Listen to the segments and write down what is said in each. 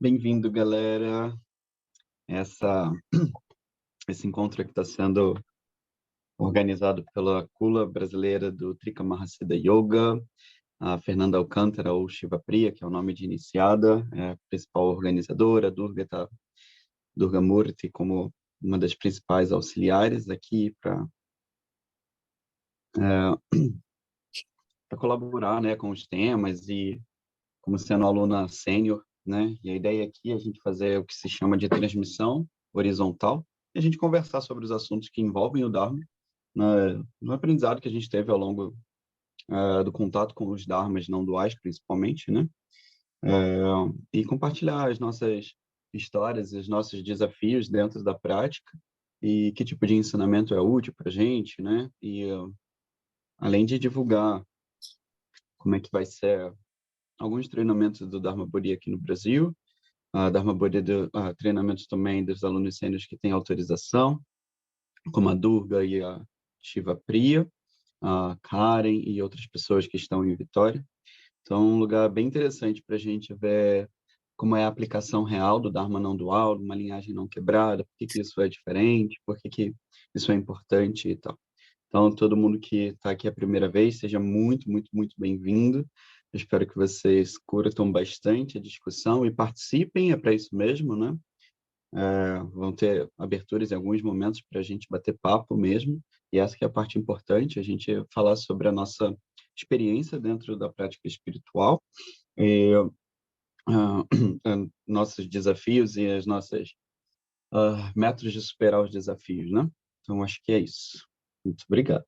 Bem-vindo, galera. Essa, esse encontro aqui está sendo organizado pela Cula Brasileira do Trika Mahasiddha Yoga, a Fernanda Alcântara, ou Shiva Priya, que é o nome de iniciada, é a principal organizadora, a Durga Murthy como uma das principais auxiliares aqui para colaborar, né, com os temas e como sendo aluna sênior, né? E a ideia aqui é a gente fazer o que se chama de transmissão horizontal e a gente conversar sobre os assuntos que envolvem o Dharma, no aprendizado que a gente teve ao longo do contato com os Dharmas não duais, principalmente, né? E compartilhar as nossas histórias, os nossos desafios dentro da prática e que tipo de ensinamento é útil para a gente, né? E além de divulgar como é que vai ser alguns treinamentos do Dharma Body aqui no Brasil, a Dharma Body treinamentos também dos alunos sêniores que têm autorização, como a Durga e a Shiva Priya, a Karen e outras pessoas que estão em Vitória. Então, é um lugar bem interessante para a gente ver como é a aplicação real do Dharma não dual, de uma linhagem não quebrada, por que isso é diferente, por que isso é importante e tal. Então, todo mundo que está aqui a primeira vez, seja muito, muito, muito bem-vindo. Eu espero que vocês curtam bastante a discussão e participem, é para isso mesmo, né? Vão ter aberturas em alguns momentos para a gente bater papo mesmo, e essa que é a parte importante, a gente falar sobre a nossa experiência dentro da prática espiritual, e, nossos desafios e as nossas métodos de superar os desafios, né? Então, acho que é isso. Muito obrigado.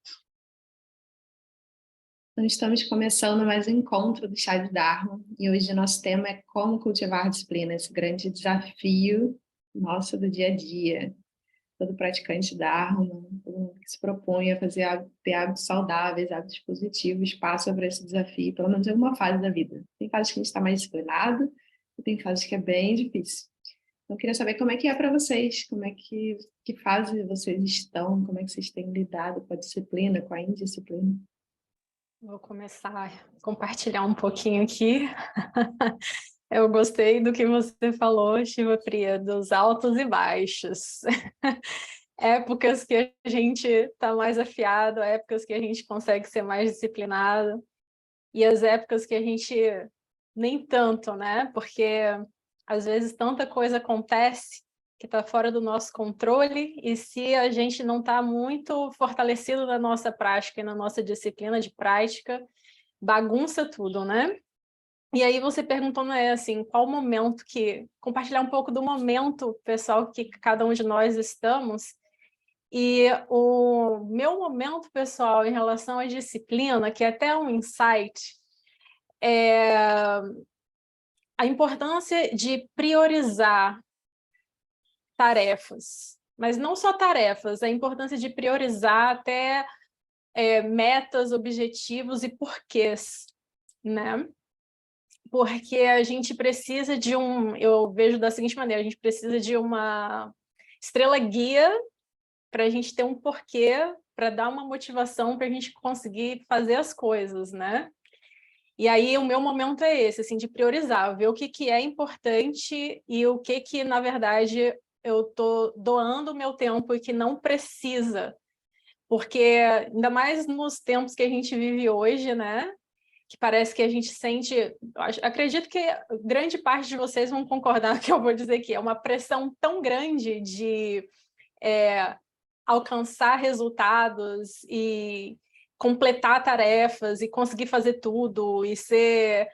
Então, estamos começando mais um encontro do Chá de Dharma e hoje o nosso tema é como cultivar disciplina, esse grande desafio nosso do dia a dia. Todo praticante Dharma, todo mundo que se propõe a ter hábitos saudáveis, hábitos positivos, passa por esse desafio, pelo menos em alguma fase da vida. Tem fases que a gente está mais disciplinado e tem fases que é bem difícil. Então, eu queria saber como é que é para vocês, que fase vocês estão, como é que vocês têm lidado com a disciplina, com a indisciplina. Vou começar a compartilhar um pouquinho aqui. Eu gostei do que você falou, Shiva Priya, dos altos e baixos. Épocas que a gente está mais afiado, épocas que a gente consegue ser mais disciplinado, e as épocas que a gente nem tanto, né? Porque às vezes tanta coisa acontece que está fora do nosso controle, e se a gente não está muito fortalecido na nossa prática e na nossa disciplina de prática, bagunça tudo, né? E aí você perguntou, né, assim, qual momento compartilhar um pouco do momento, pessoal, que cada um de nós estamos. E o meu momento, pessoal, em relação à disciplina, que é até um insight, é a importância de priorizar tarefas, mas não só tarefas, a importância de priorizar até metas, objetivos e porquês, né? Porque a gente precisa eu vejo da seguinte maneira, a gente precisa de uma estrela guia para a gente ter um porquê, para dar uma motivação para a gente conseguir fazer as coisas, né? E aí o meu momento é esse, assim, de priorizar, ver o que é importante e o que na verdade, eu estou doando o meu tempo e que não precisa. Porque, ainda mais nos tempos que a gente vive hoje, né? Que parece que a gente sente... Acredito que grande parte de vocês vão concordar que eu vou dizer que é uma pressão tão grande de alcançar resultados e completar tarefas e conseguir fazer tudo e ser...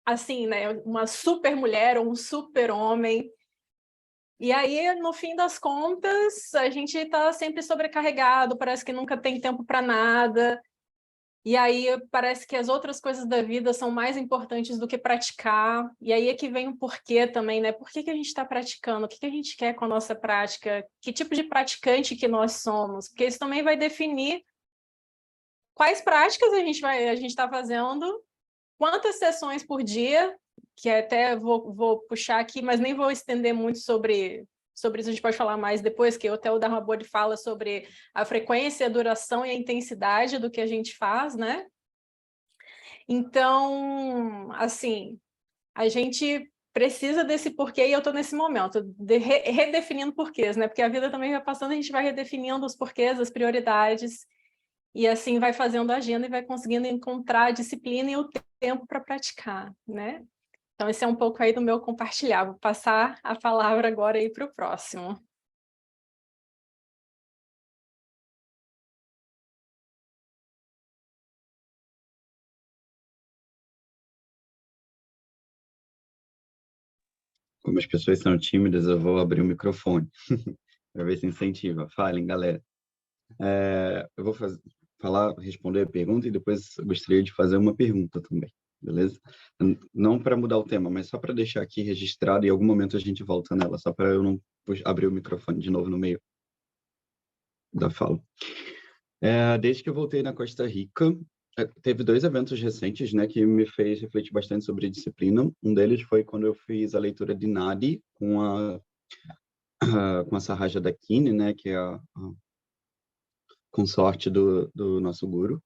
assim, né, uma super mulher ou um super homem. E aí, no fim das contas, a gente está sempre sobrecarregado, parece que nunca tem tempo para nada. E aí parece que as outras coisas da vida são mais importantes do que praticar. E aí é que vem o porquê também, né? Por que a gente está praticando? O que a gente quer com a nossa prática? Que tipo de praticante que nós somos? Porque isso também vai definir quais práticas a gente está fazendo, quantas sessões por dia, que até vou puxar aqui, mas nem vou estender muito sobre isso, a gente pode falar mais depois, que até o Dharma Body fala sobre a frequência, a duração e a intensidade do que a gente faz, né? Então, assim, a gente precisa desse porquê e eu estou nesse momento, redefinindo porquês, né? Porque a vida também vai passando, a gente vai redefinindo os porquês, as prioridades, e assim vai fazendo a agenda e vai conseguindo encontrar a disciplina e o tempo para praticar, né? Então, esse é um pouco aí do meu compartilhar. Vou passar a palavra agora aí para o próximo. Como as pessoas são tímidas, eu vou abrir o microfone para ver se incentiva. Falem, galera. Eu vou responder a pergunta e depois eu gostaria de fazer uma pergunta também, beleza? Não para mudar o tema, mas só para deixar aqui registrado e em algum momento a gente volta nela, só para eu não abrir o microfone de novo no meio da fala. Desde que eu voltei na Costa Rica, teve 2 eventos recentes, né, que me fez refletir bastante sobre disciplina. Um deles foi quando eu fiz a leitura de Nadi com a Sahaja Dakini, né, que é a consorte do nosso guru.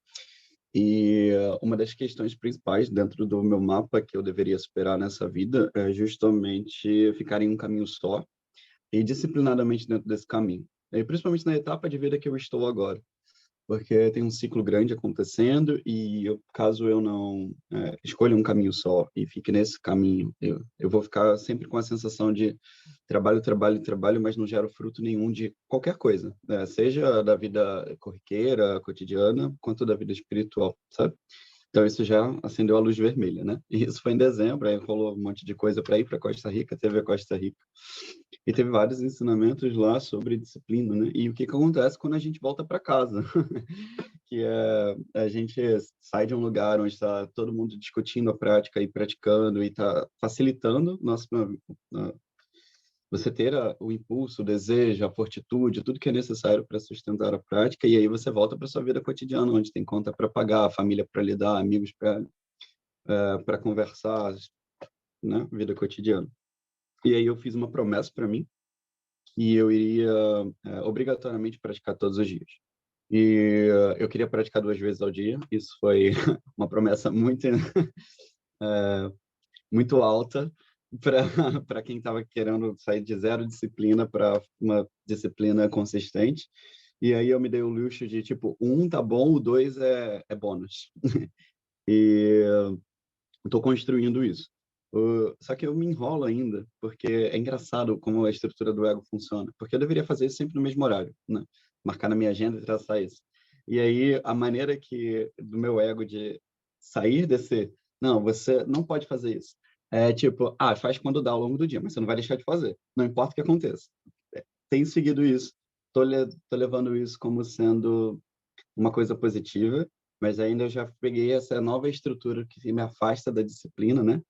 E uma das questões principais dentro do meu mapa que eu deveria superar nessa vida é justamente ficar em um caminho só e disciplinadamente dentro desse caminho. E principalmente na etapa de vida que eu estou agora, porque tem um ciclo grande acontecendo e caso eu não escolha um caminho só e fique nesse caminho, eu vou ficar sempre com a sensação de trabalho, trabalho, trabalho, mas não gero fruto nenhum de qualquer coisa, né? Seja da vida corriqueira, cotidiana, quanto da vida espiritual, sabe? Então, isso já acendeu a luz vermelha, né? E isso foi em dezembro, aí rolou um monte de coisa para ir para Costa Rica, teve a Costa Rica. E teve vários ensinamentos lá sobre disciplina, né? E o que acontece quando a gente volta para casa? Que é a gente sai de um lugar onde está todo mundo discutindo a prática e praticando e está facilitando você ter o impulso, o desejo, a fortitude, tudo que é necessário para sustentar a prática, e aí você volta para sua vida cotidiana, onde tem conta para pagar, família para lidar, amigos para conversar, né? Vida cotidiana. E aí eu fiz uma promessa para mim que eu iria obrigatoriamente praticar todos os dias. E eu queria praticar 2 vezes ao dia. Isso foi uma promessa muito alta para quem estava querendo sair de 0 disciplina para uma disciplina consistente. E aí eu me dei o luxo de, tipo, 1 tá bom, o 2 é bônus. E estou construindo isso. Só que eu me enrolo ainda, porque é engraçado como a estrutura do ego funciona. Porque eu deveria fazer isso sempre no mesmo horário, né? Marcar na minha agenda e traçar isso. E aí, a maneira do meu ego de sair desse... Não, você não pode fazer isso. É tipo, faz quando dá ao longo do dia, mas você não vai deixar de fazer. Não importa o que aconteça. Tenho seguido isso. Tô levando isso como sendo uma coisa positiva, mas ainda eu já peguei essa nova estrutura que me afasta da disciplina, né?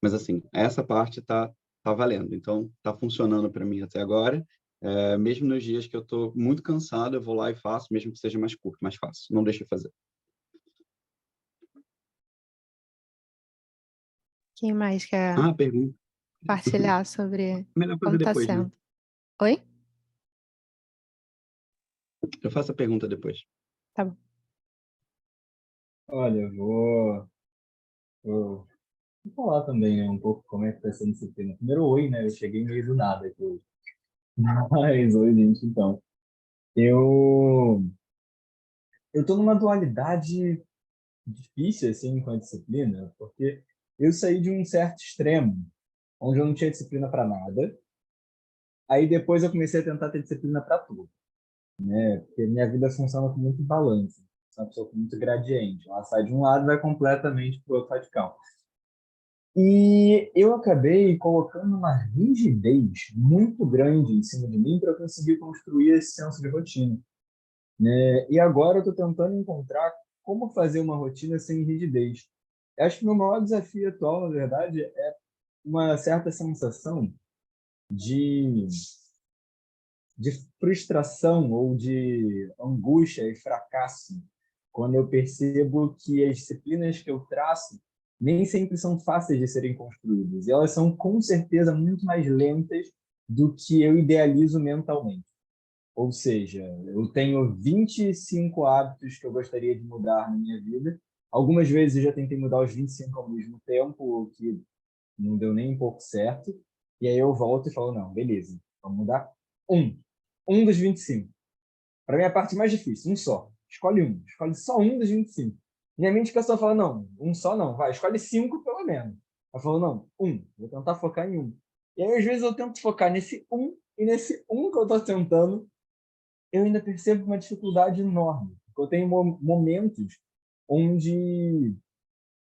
Mas assim, essa parte tá valendo, então tá funcionando para mim até agora. Mesmo nos dias que eu tô muito cansado, eu vou lá e faço, mesmo que seja mais curto, mais fácil. Não deixo de fazer. Quem mais quer Pergunta. partilhar sobre Melhor fazer como está depois, né? sendo? Oi? Eu faço a pergunta depois. Tá bom. Olha, vou falar também, né, um pouco como é que está essa disciplina. Primeiro, oi, né? Eu cheguei meio do nada aqui hoje. Mas, oi, gente, então. Eu, eu tô numa dualidade difícil, assim, com a disciplina, porque eu saí de um certo extremo, onde eu não tinha disciplina para nada. Aí depois eu comecei a tentar ter disciplina para tudo, né? Porque minha vida funciona com muito balanço. Sou uma pessoa com muito gradiente. Ela sai de um lado e vai completamente para o outro radical. E eu acabei colocando uma rigidez muito grande em cima de mim para eu conseguir construir esse senso de rotina, né? E agora eu estou tentando encontrar como fazer uma rotina sem rigidez. Eu acho que o meu maior desafio atual, na verdade, é uma certa sensação de, de frustração ou de angústia e fracasso quando eu percebo que as disciplinas que eu traço nem sempre são fáceis de serem construídas. E elas são, com certeza, muito mais lentas do que eu idealizo mentalmente. Ou seja, eu tenho 25 hábitos que eu gostaria de mudar na minha vida, Algumas vezes eu já tentei mudar os 25 ao mesmo tempo, o que não deu nem um pouco certo. E aí eu volto e falo, não, beleza, vamos mudar um. Um dos 25. Para mim é a parte mais difícil, um só. Escolhe um, escolhe só um dos 25. Minha mente que só fala, não, um só não, vai, escolhe 5 pelo menos. Ela falou, não, um, vou tentar focar em um. E aí, às vezes, eu tento focar nesse um, e nesse um que eu tô tentando, eu ainda percebo uma dificuldade enorme. Eu tenho momentos onde,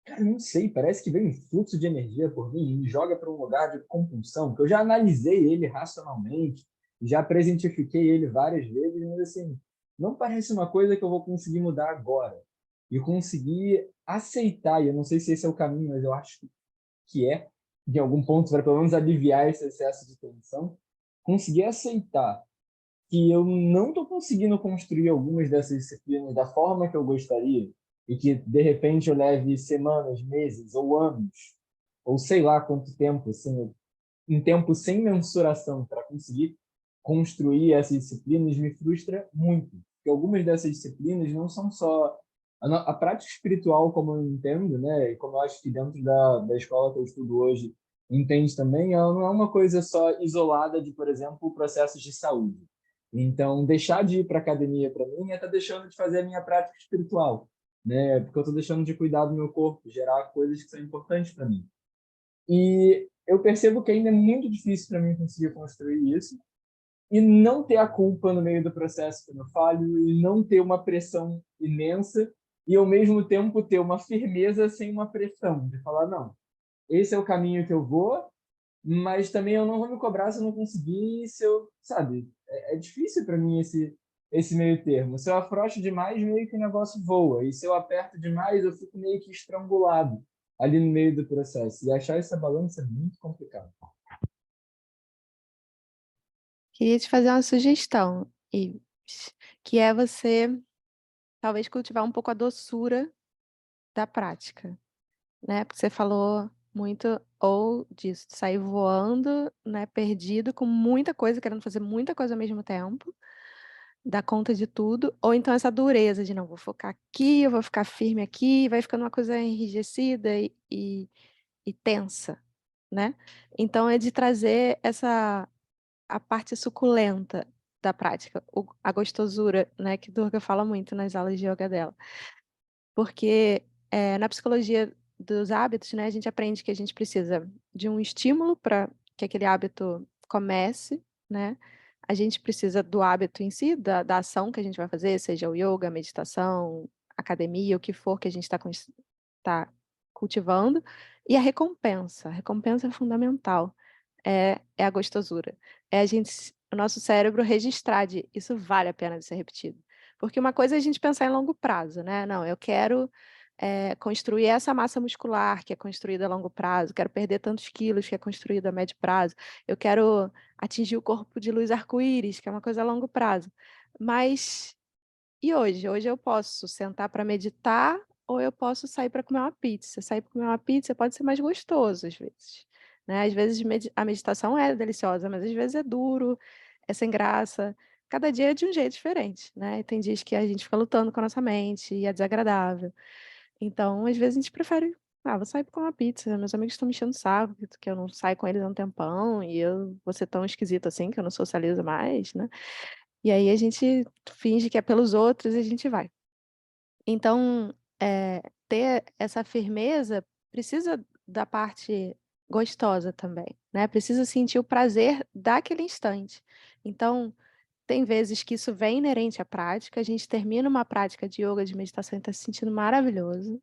cara, não sei, parece que vem um fluxo de energia por mim e me joga para um lugar de compulsão, que eu já analisei ele racionalmente, já presentifiquei ele várias vezes, mas assim, não parece uma coisa que eu vou conseguir mudar agora. E conseguir aceitar, e eu não sei se esse é o caminho, mas eu acho que é, em algum ponto, para pelo menos aliviar esse excesso de tensão, conseguir aceitar que eu não estou conseguindo construir algumas dessas disciplinas da forma que eu gostaria e que, de repente, eu leve semanas, meses ou anos, ou sei lá quanto tempo, assim, um tempo sem mensuração para conseguir construir essas disciplinas me frustra muito. Porque algumas dessas disciplinas não são só a prática espiritual, como eu entendo, né? E como eu acho que dentro da escola que eu estudo hoje entende também, ela não é uma coisa só isolada de, por exemplo, processos de saúde. Então, deixar de ir para academia para mim é estar deixando de fazer a minha prática espiritual, né? Porque eu estou deixando de cuidar do meu corpo, gerar coisas que são importantes para mim. E eu percebo que ainda é muito difícil para mim conseguir construir isso e não ter a culpa no meio do processo que eu falho e não ter uma pressão imensa e ao mesmo tempo ter uma firmeza sem uma pressão de falar não, esse é o caminho que eu vou, mas também eu não vou me cobrar se eu não conseguir, se eu, sabe, é difícil para mim esse meio termo. Se eu afrouxo demais, meio que o negócio voa, e se eu aperto demais, eu fico meio que estrangulado ali no meio do processo. E achar essa balança é muito complicado. Queria te fazer uma sugestão, Ives, que é você talvez cultivar um pouco a doçura da prática, né? Porque você falou muito ou disso, de sair voando, né, perdido com muita coisa, querendo fazer muita coisa ao mesmo tempo, dar conta de tudo, ou então essa dureza de não, vou focar aqui, eu vou ficar firme aqui, vai ficando uma coisa enrijecida e tensa, né? Então é de trazer a parte suculenta da prática, a gostosura, né, que Durga fala muito nas aulas de yoga dela. Porque na psicologia dos hábitos, né, a gente aprende que a gente precisa de um estímulo para que aquele hábito comece, né? A gente precisa do hábito em si, da ação que a gente vai fazer, seja o yoga, a meditação, academia, o que for que a gente está cultivando, e a recompensa. A recompensa é fundamental. É a gostosura. É o nosso cérebro registrar de isso vale a pena de ser repetido. Porque uma coisa é a gente pensar em longo prazo, né? Não, eu quero construir essa massa muscular que é construída a longo prazo, quero perder tantos quilos que é construído a médio prazo, eu quero atingir o corpo de luz arco-íris, que é uma coisa a longo prazo. Mas e hoje? Hoje eu posso sentar para meditar ou eu posso sair para comer uma pizza. Sair para comer uma pizza pode ser mais gostoso às vezes, né? Às vezes a meditação é deliciosa, mas às vezes é duro, é sem graça. Cada dia é de um jeito diferente, né? E tem dias que a gente fica lutando com a nossa mente e é desagradável. Então, às vezes a gente prefere, vou sair para comer uma pizza. Meus amigos estão me enchendo o saco, que eu não saio com eles há um tempão e eu vou ser tão esquisita assim que eu não socializo mais, né? E aí a gente finge que é pelos outros e a gente vai. Então, ter essa firmeza precisa da parte gostosa também, né? Precisa sentir o prazer daquele instante. Então, tem vezes que isso vem inerente à prática, a gente termina uma prática de yoga, de meditação e está se sentindo maravilhoso.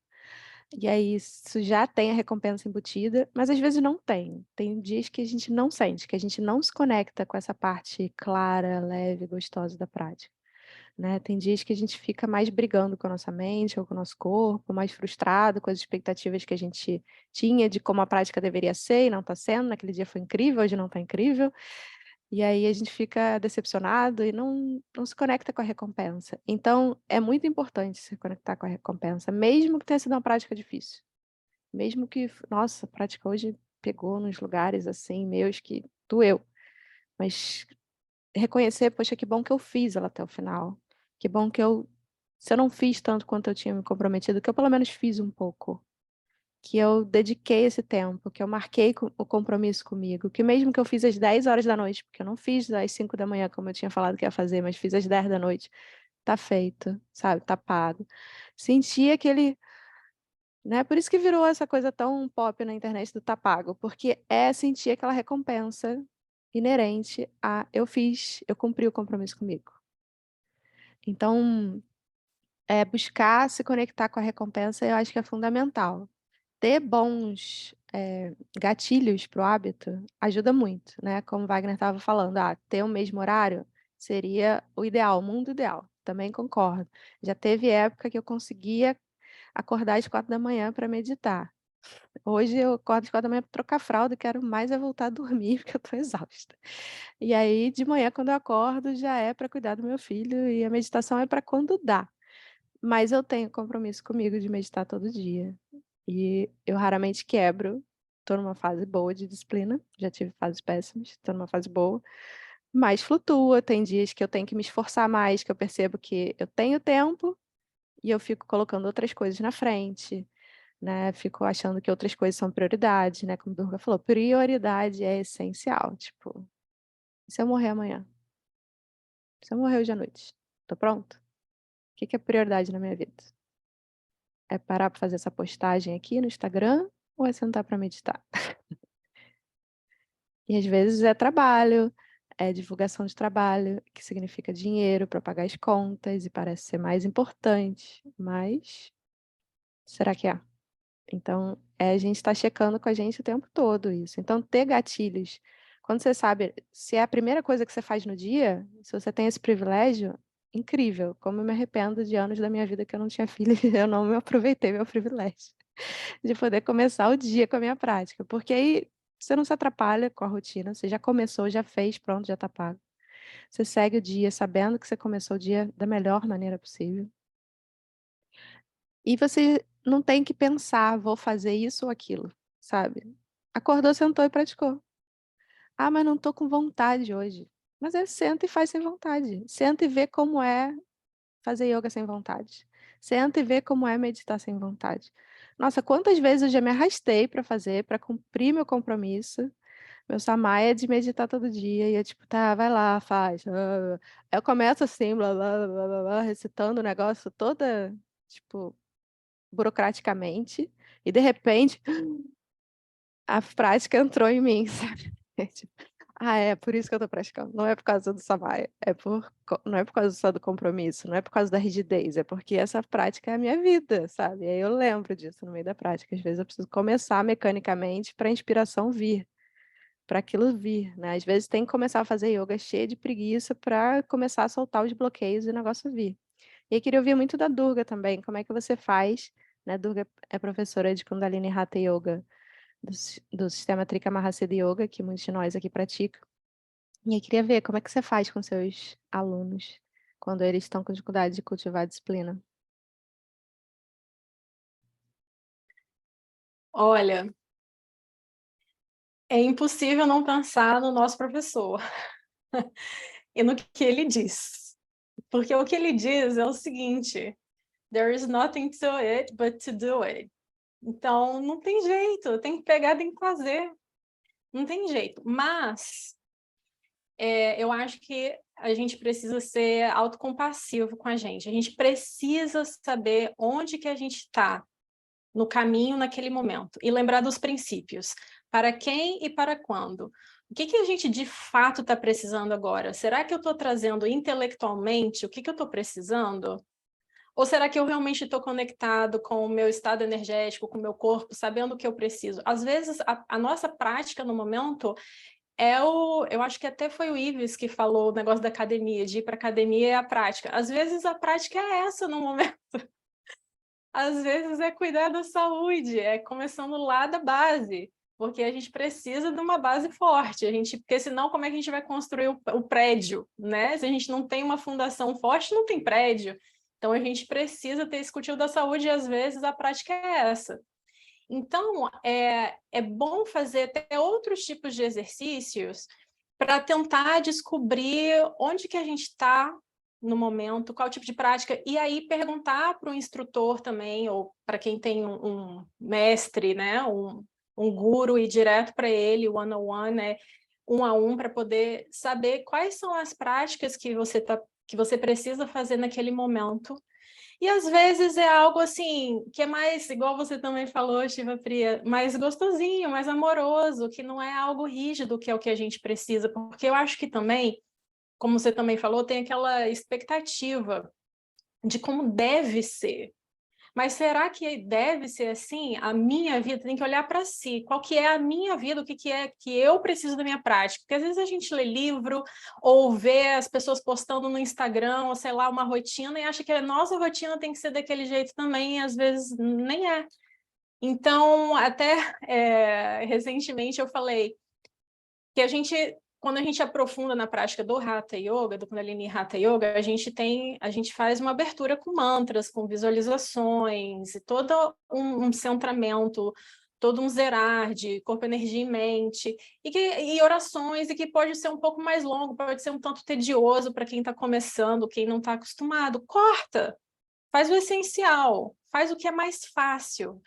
E aí isso já tem a recompensa embutida, mas às vezes não tem. Tem dias que a gente não sente, que a gente não se conecta com essa parte clara, leve, gostosa da prática, né? Tem dias que a gente fica mais brigando com a nossa mente ou com o nosso corpo, mais frustrado com as expectativas que a gente tinha de como a prática deveria ser e não está sendo. Naquele dia foi incrível, hoje não está incrível. E aí a gente fica decepcionado e não se conecta com a recompensa. Então, é muito importante se conectar com a recompensa, mesmo que tenha sido uma prática difícil. Mesmo que, nossa, a prática hoje pegou nos lugares assim, meus, que doeu. Mas reconhecer, poxa, que bom que eu fiz ela até o final. Que bom que eu se eu não fiz tanto quanto eu tinha me comprometido, que eu pelo menos fiz um pouco. Que eu dediquei esse tempo, que eu marquei o compromisso comigo, que mesmo que eu fiz às 10 horas da noite, porque eu não fiz às 5 da manhã, como eu tinha falado que ia fazer, mas fiz às 10 da noite, tá feito, sabe? Tá pago. Senti aquele, né? Por isso que virou essa coisa tão pop na internet do tá pago, porque é sentir aquela recompensa inerente a eu cumpri o compromisso comigo. Então, buscar se conectar com a recompensa, eu acho que é fundamental. Ter bons gatilhos para o hábito ajuda muito, né? Como o Wagner estava falando, ter o mesmo horário seria o ideal, o mundo ideal. Também concordo. Já teve época que eu conseguia acordar às 4 da manhã para meditar. Hoje eu acordo às 4 da manhã para trocar fralda e quero mais voltar a dormir, porque eu estou exausta. E aí, de manhã, quando eu acordo, já é para cuidar do meu filho e a meditação é para quando dá. Mas eu tenho compromisso comigo de meditar todo dia. E eu raramente quebro. Estou numa fase boa de disciplina. Já tive fases péssimas, estou numa fase boa. Mas flutua. Tem dias que eu tenho que me esforçar mais, que eu percebo que eu tenho tempo e eu fico colocando outras coisas na frente, né? Fico achando que outras coisas são prioridade, né? Como o Durga falou, prioridade é essencial. Tipo, e se eu morrer amanhã? Se eu morrer hoje à noite? Tô pronto? O que é prioridade na minha vida? É parar para fazer essa postagem aqui no Instagram ou é sentar para meditar? E às vezes é trabalho, é divulgação de trabalho, que significa dinheiro para pagar as contas e parece ser mais importante, mas será que é? Então, a gente está checando com a gente o tempo todo isso. Então, ter gatilhos, quando você sabe, se é a primeira coisa que você faz no dia, se você tem esse privilégio, incrível. Como eu me arrependo de anos da minha vida que eu não tinha filho e eu não me aproveitei meu privilégio de poder começar o dia com a minha prática. Porque aí você não se atrapalha com a rotina, você já começou, já fez, pronto, já está pago. Você segue o dia sabendo que você começou o dia da melhor maneira possível. E você não tem que pensar, vou fazer isso ou aquilo, sabe? Acordou, sentou e praticou. Ah, mas não tô com vontade hoje. Mas senta e faz sem vontade. Senta e vê como é fazer yoga sem vontade. Senta e vê como é meditar sem vontade. Nossa, quantas vezes eu já me arrastei para fazer, para cumprir meu compromisso, meu samaya de meditar todo dia, e eu tipo, tá, vai lá, faz. Eu começo assim, blá, blá, blá, blá, blá, recitando o negócio toda, tipo, burocraticamente, e de repente a prática entrou em mim, sabe? Tipo, é por isso que eu tô praticando. Não é por causa do samaya, não é por causa só do compromisso, não é por causa da rigidez, é porque essa prática é a minha vida, sabe? E aí eu lembro disso no meio da prática. Às vezes eu preciso começar mecanicamente para a inspiração vir, para aquilo vir, né? Às vezes tem que começar a fazer yoga cheia de preguiça para começar a soltar os bloqueios e o negócio vir. E eu queria ouvir muito da Durga também, como é que você faz, né? Durga é professora de Kundalini Hatha Yoga do sistema Trika Mahasiddha Yoga, que muitos de nós aqui praticam. E eu queria ver como é que você faz com seus alunos quando eles estão com dificuldade de cultivar a disciplina. Olha, é impossível não pensar no nosso professor e no que ele diz. Porque o que ele diz é o seguinte: there is nothing to it but to do it. Então, não tem jeito, tem que pegar, tem que fazer. Não tem jeito. Mas eu acho que a gente precisa ser autocompassivo com a gente. A gente precisa saber onde que a gente está no caminho naquele momento e lembrar dos princípios. Para quem e para quando? O que que a gente de fato está precisando agora? Será que eu estou trazendo intelectualmente o que eu estou precisando? Ou será que eu realmente estou conectado com o meu estado energético, com o meu corpo, sabendo o que eu preciso? Às vezes, a nossa prática no momento eu acho que até foi o Ives que falou o negócio da academia, de ir para academia é a prática. Às vezes a prática é essa no momento. Às vezes é cuidar da saúde, é começando lá da base, porque a gente precisa de uma base forte, porque senão como é que a gente vai construir o prédio, né? Se a gente não tem uma fundação forte, não tem prédio. Então a gente precisa ter esse cultivo da saúde e às vezes a prática é essa. Então é bom fazer até outros tipos de exercícios para tentar descobrir onde que a gente está no momento, qual tipo de prática, e aí perguntar para o instrutor também, ou para quem tem um mestre, né, um guru, ir direto para ele, one-on-one, né, um a um, para poder saber quais são as práticas que você precisa fazer naquele momento. E às vezes é algo assim, que é mais, igual você também falou, Shiva Priya, mais gostosinho, mais amoroso, que não é algo rígido, que é o que a gente precisa, porque eu acho que também, como você também falou, tem aquela expectativa de como deve ser. Mas será que deve ser assim? A minha vida tem que olhar para si. Qual que é a minha vida? O que, que é que eu preciso da minha prática? Porque às vezes a gente lê livro ou vê as pessoas postando no Instagram, ou sei lá, uma rotina e acha que a nossa rotina tem que ser daquele jeito também, e às vezes nem é. Então, até recentemente eu falei que quando a gente aprofunda na prática do Hatha Yoga, do Kundalini Hatha Yoga, a gente faz uma abertura com mantras, com visualizações, e todo um centramento, todo um zerar de corpo, energia e mente, e orações, e que pode ser um pouco mais longo, pode ser um tanto tedioso para quem está começando, quem não está acostumado. Corta! Faz o essencial, faz o que é mais fácil,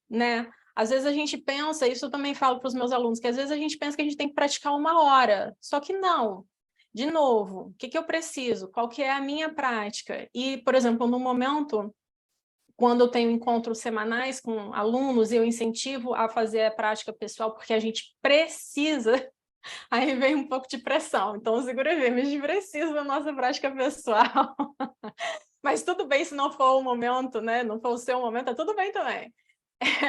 né? Às vezes a gente pensa, isso eu também falo para os meus alunos, que às vezes a gente pensa que a gente tem que praticar 1 hora, só que não. De novo, o que eu preciso? Qual que é a minha prática? E, por exemplo, no momento, quando eu tenho encontros semanais com alunos, eu incentivo a fazer a prática pessoal, porque a gente precisa, aí vem um pouco de pressão, então segura aí, a gente precisa da nossa prática pessoal. Mas tudo bem se não for o momento, né? Não for o seu momento, tá tudo bem também.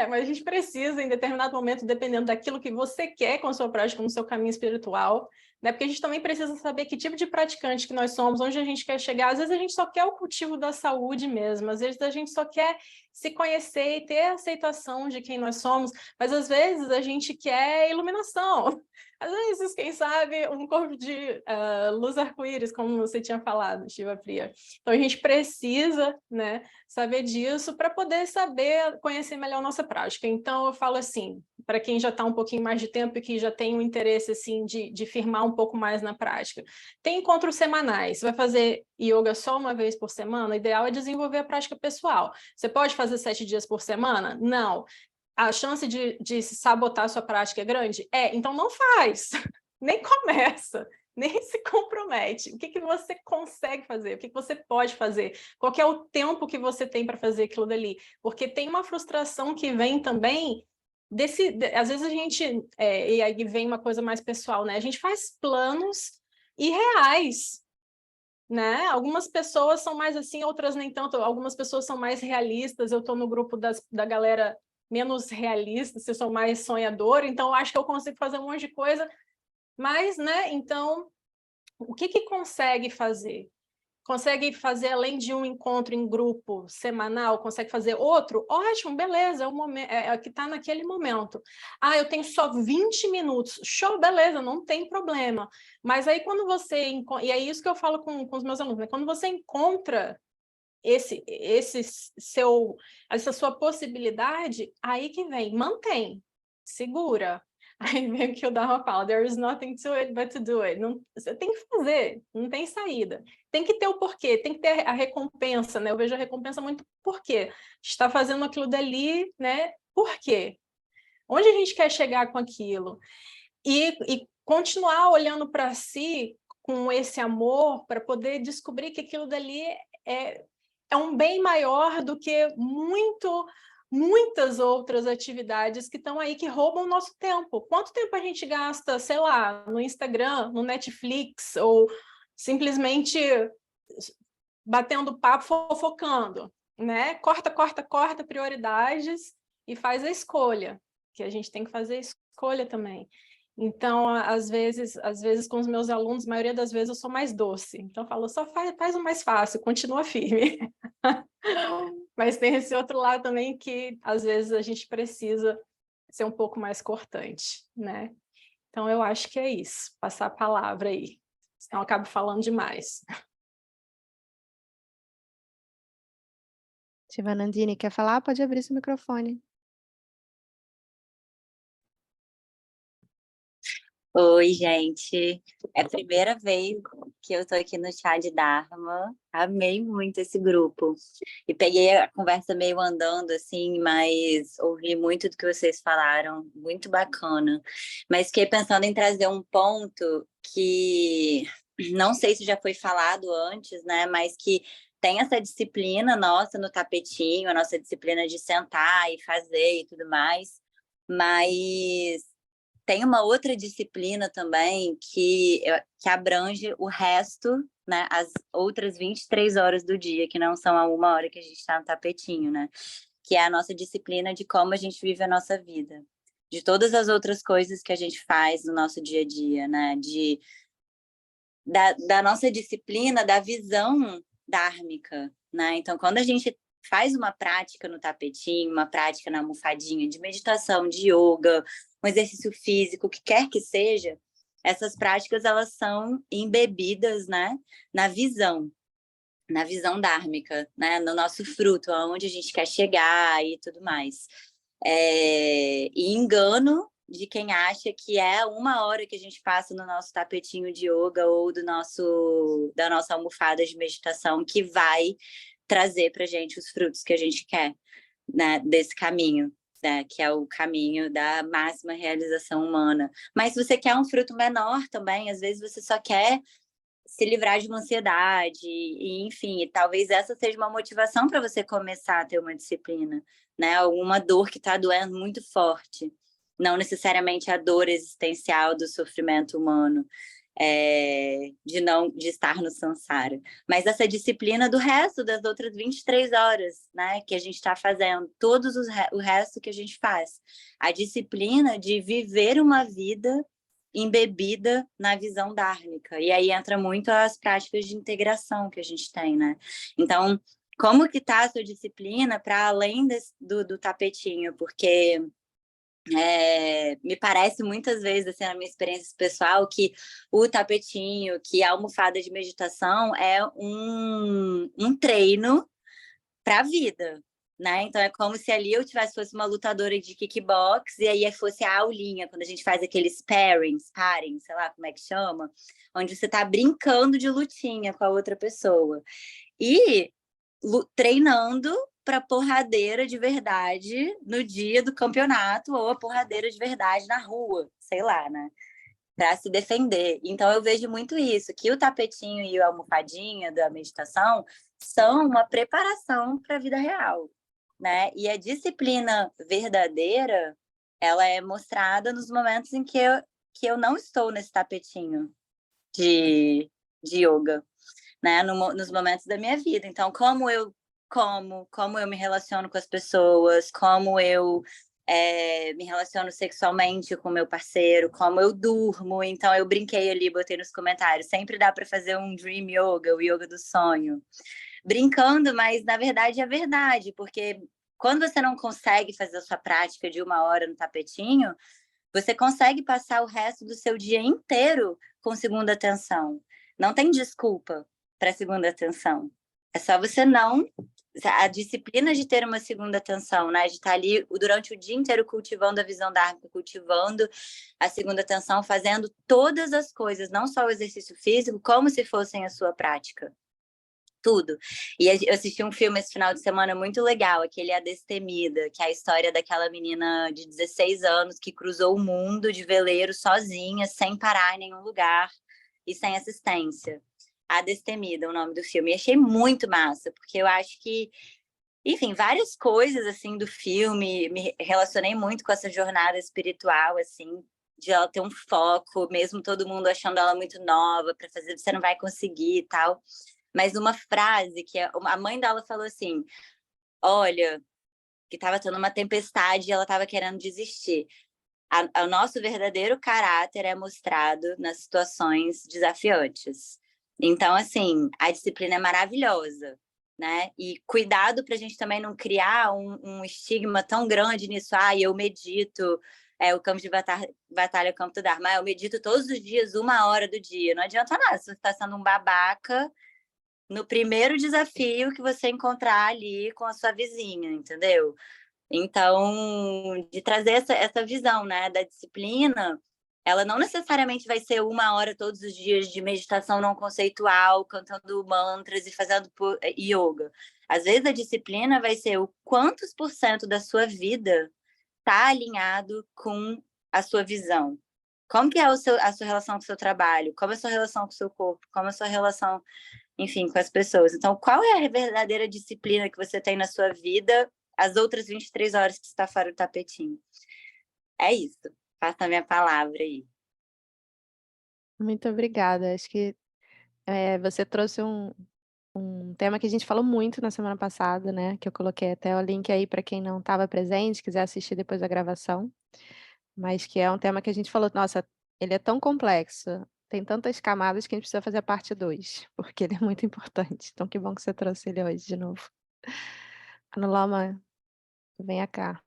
Mas a gente precisa, em determinado momento, dependendo daquilo que você quer com a sua prática, no seu caminho espiritual, né? Porque a gente também precisa saber que tipo de praticante que nós somos, onde a gente quer chegar. Às vezes a gente só quer o cultivo da saúde mesmo, às vezes a gente só quer se conhecer e ter a aceitação de quem nós somos, mas às vezes a gente quer iluminação. Às vezes, quem sabe, um corpo de luz arco-íris, como você tinha falado, Shiva Priya. Então, a gente precisa, né, saber disso para poder saber, conhecer melhor a nossa prática. Então, eu falo assim, para quem já está um pouquinho mais de tempo e que já tem um interesse assim, de firmar um pouco mais na prática. Tem encontros semanais, você vai fazer yoga só 1 vez por semana? O ideal é desenvolver a prática pessoal. Você pode fazer 7 dias por semana? Não. A chance de sabotar a sua prática é grande? Então não faz, nem começa, nem se compromete. O que você consegue fazer? O que você pode fazer? Qual que é o tempo que você tem para fazer aquilo dali? Porque tem uma frustração que vem também às vezes a gente, e aí vem uma coisa mais pessoal, né? A gente faz planos irreais, né? Algumas pessoas são mais assim, outras nem tanto. Algumas pessoas são mais realistas. Eu estou no grupo da galera menos realista, se eu sou mais sonhadora, então eu acho que eu consigo fazer um monte de coisa, mas, né, então, o que consegue fazer? Consegue fazer, além de um encontro em grupo semanal, consegue fazer outro? Ótimo, beleza, é o momento, é que está naquele momento. Eu tenho só 20 minutos. Show, beleza, não tem problema. Mas aí quando você... E é isso que eu falo com os meus alunos, né? Quando você encontra essa sua possibilidade, aí que vem, mantém, segura. Aí vem o que o Dharma fala, there is nothing to it but to do it. Não, você tem que fazer, não tem saída. Tem que ter o porquê, tem que ter a recompensa, né? Eu vejo a recompensa muito porquê. Está fazendo aquilo dali, né? Por quê? Onde a gente quer chegar com aquilo? E continuar olhando para si com esse amor para poder descobrir que aquilo dali é um bem maior do que muitas outras atividades que estão aí que roubam o nosso tempo. Quanto tempo a gente gasta, sei lá, no Instagram, no Netflix, ou simplesmente batendo papo, fofocando, né? Corta prioridades e faz a escolha, que a gente tem que fazer a escolha também. Então, às vezes com os meus alunos, a maioria das vezes eu sou mais doce. Então, eu falo, só faz o mais fácil, continua firme. Mas tem esse outro lado também que, às vezes, a gente precisa ser um pouco mais cortante, né? Então, eu acho que é isso, passar a palavra aí. Senão eu acabo falando demais. Shivanandini, quer falar? Pode abrir seu microfone. Oi, gente. É a primeira vez que eu tô aqui no Chá de Dharma. Amei muito esse grupo. E peguei a conversa meio andando, assim, mas ouvi muito do que vocês falaram. Muito bacana. Mas fiquei pensando em trazer um ponto que não sei se já foi falado antes, né? Mas que tem essa disciplina nossa no tapetinho, a nossa disciplina de sentar e fazer e tudo mais. Mas tem uma outra disciplina também que abrange o resto, né, as outras 23 horas do dia, que não são a 1 hora que a gente está no tapetinho, né? Que é a nossa disciplina de como a gente vive a nossa vida. De todas as outras coisas que a gente faz no nosso dia a dia, né? Da nossa disciplina, da visão dármica, né? Então, quando a gente faz uma prática no tapetinho, uma prática na almofadinha de meditação, de yoga, um exercício físico, o que quer que seja, essas práticas elas são embebidas, né, na visão dármica, né, no nosso fruto, aonde a gente quer chegar e tudo mais. E engano de quem acha que é 1 hora que a gente passa no nosso tapetinho de yoga ou da nossa almofada de meditação que vai trazer para a gente os frutos que a gente quer, né, desse caminho, né, que é o caminho da máxima realização humana. Mas se você quer um fruto menor também, às vezes você só quer se livrar de uma ansiedade, e enfim, e talvez essa seja uma motivação para você começar a ter uma disciplina, né? Alguma dor que está doendo muito forte, não necessariamente a dor existencial do sofrimento humano, de estar no samsara, mas essa disciplina do resto das outras 23 horas, né? Que a gente está fazendo, o resto que a gente faz. A disciplina de viver uma vida embebida na visão dármica. E aí entra muito as práticas de integração que a gente tem, né? Então, como que tá a sua disciplina para além do tapetinho? Porque me parece muitas vezes, assim, na minha experiência pessoal, que o tapetinho, que a almofada de meditação é um treino para a vida, né? Então é como se ali eu fosse uma lutadora de kickbox e aí fosse a aulinha, quando a gente faz aqueles sparring, sei lá como é que chama, onde você está brincando de lutinha com a outra pessoa. E treinando para porradeira de verdade no dia do campeonato ou a porradeira de verdade na rua, sei lá, né? Para se defender. Então eu vejo muito isso, que o tapetinho e a almofadinha da meditação são uma preparação para a vida real, né? E a disciplina verdadeira, ela é mostrada nos momentos em que eu não estou nesse tapetinho de yoga, né? Nos momentos da minha vida. Então, como eu me relaciono com as pessoas, como eu me relaciono sexualmente com meu parceiro, como eu durmo. Então, eu brinquei ali, botei nos comentários. Sempre dá para fazer um dream yoga, o yoga do sonho. Brincando, mas na verdade é verdade, porque quando você não consegue fazer a sua prática de 1 hora no tapetinho, você consegue passar o resto do seu dia inteiro com segunda atenção. Não tem desculpa para segunda atenção. É só você não... A disciplina de ter uma segunda atenção, né? De estar ali durante o dia inteiro cultivando a visão dármica, cultivando a segunda atenção, fazendo todas as coisas, não só o exercício físico, como se fossem a sua prática. Tudo. E eu assisti um filme esse final de semana muito legal, aquele A Destemida, que é a história daquela menina de 16 anos que cruzou o mundo de veleiro sozinha, sem parar em nenhum lugar e sem assistência. A Destemida, o nome do filme. E achei muito massa, porque eu acho que, enfim, várias coisas assim do filme, me relacionei muito com essa jornada espiritual, assim, de ela ter um foco, mesmo todo mundo achando ela muito nova para fazer, você não vai conseguir e tal. Mas uma frase que a mãe dela falou assim, olha, que estava tendo uma tempestade e ela estava querendo desistir. O nosso verdadeiro caráter é mostrado nas situações desafiantes. Então, assim, a disciplina é maravilhosa, né? E cuidado para a gente também não criar um estigma tão grande nisso. Eu medito, o campo de batalha é o campo do Dharma. Eu medito todos os dias, 1 hora do dia. Não adianta nada, você está sendo um babaca no primeiro desafio que você encontrar ali com a sua vizinha, entendeu? Então, de trazer essa visão, né, da disciplina ela não necessariamente vai ser 1 hora todos os dias de meditação não conceitual, cantando mantras e fazendo yoga. Às vezes a disciplina vai ser o quantos % da sua vida está alinhado com a sua visão. Como que é a sua relação com o seu trabalho? Como é a sua relação com o seu corpo? Como é a sua relação, enfim, com as pessoas? Então, qual é a verdadeira disciplina que você tem na sua vida as outras 23 horas que você está fora do tapetinho? É isso. Passa a minha palavra aí. Muito obrigada. Acho que você trouxe um tema que a gente falou muito na semana passada, né? Que eu coloquei até o link aí para quem não estava presente, quiser assistir depois da gravação. Mas que é um tema que a gente falou, nossa, ele é tão complexo, tem tantas camadas que a gente precisa fazer a parte 2, porque ele é muito importante. Então, que bom que você trouxe ele hoje de novo. Anuloma, venha cá.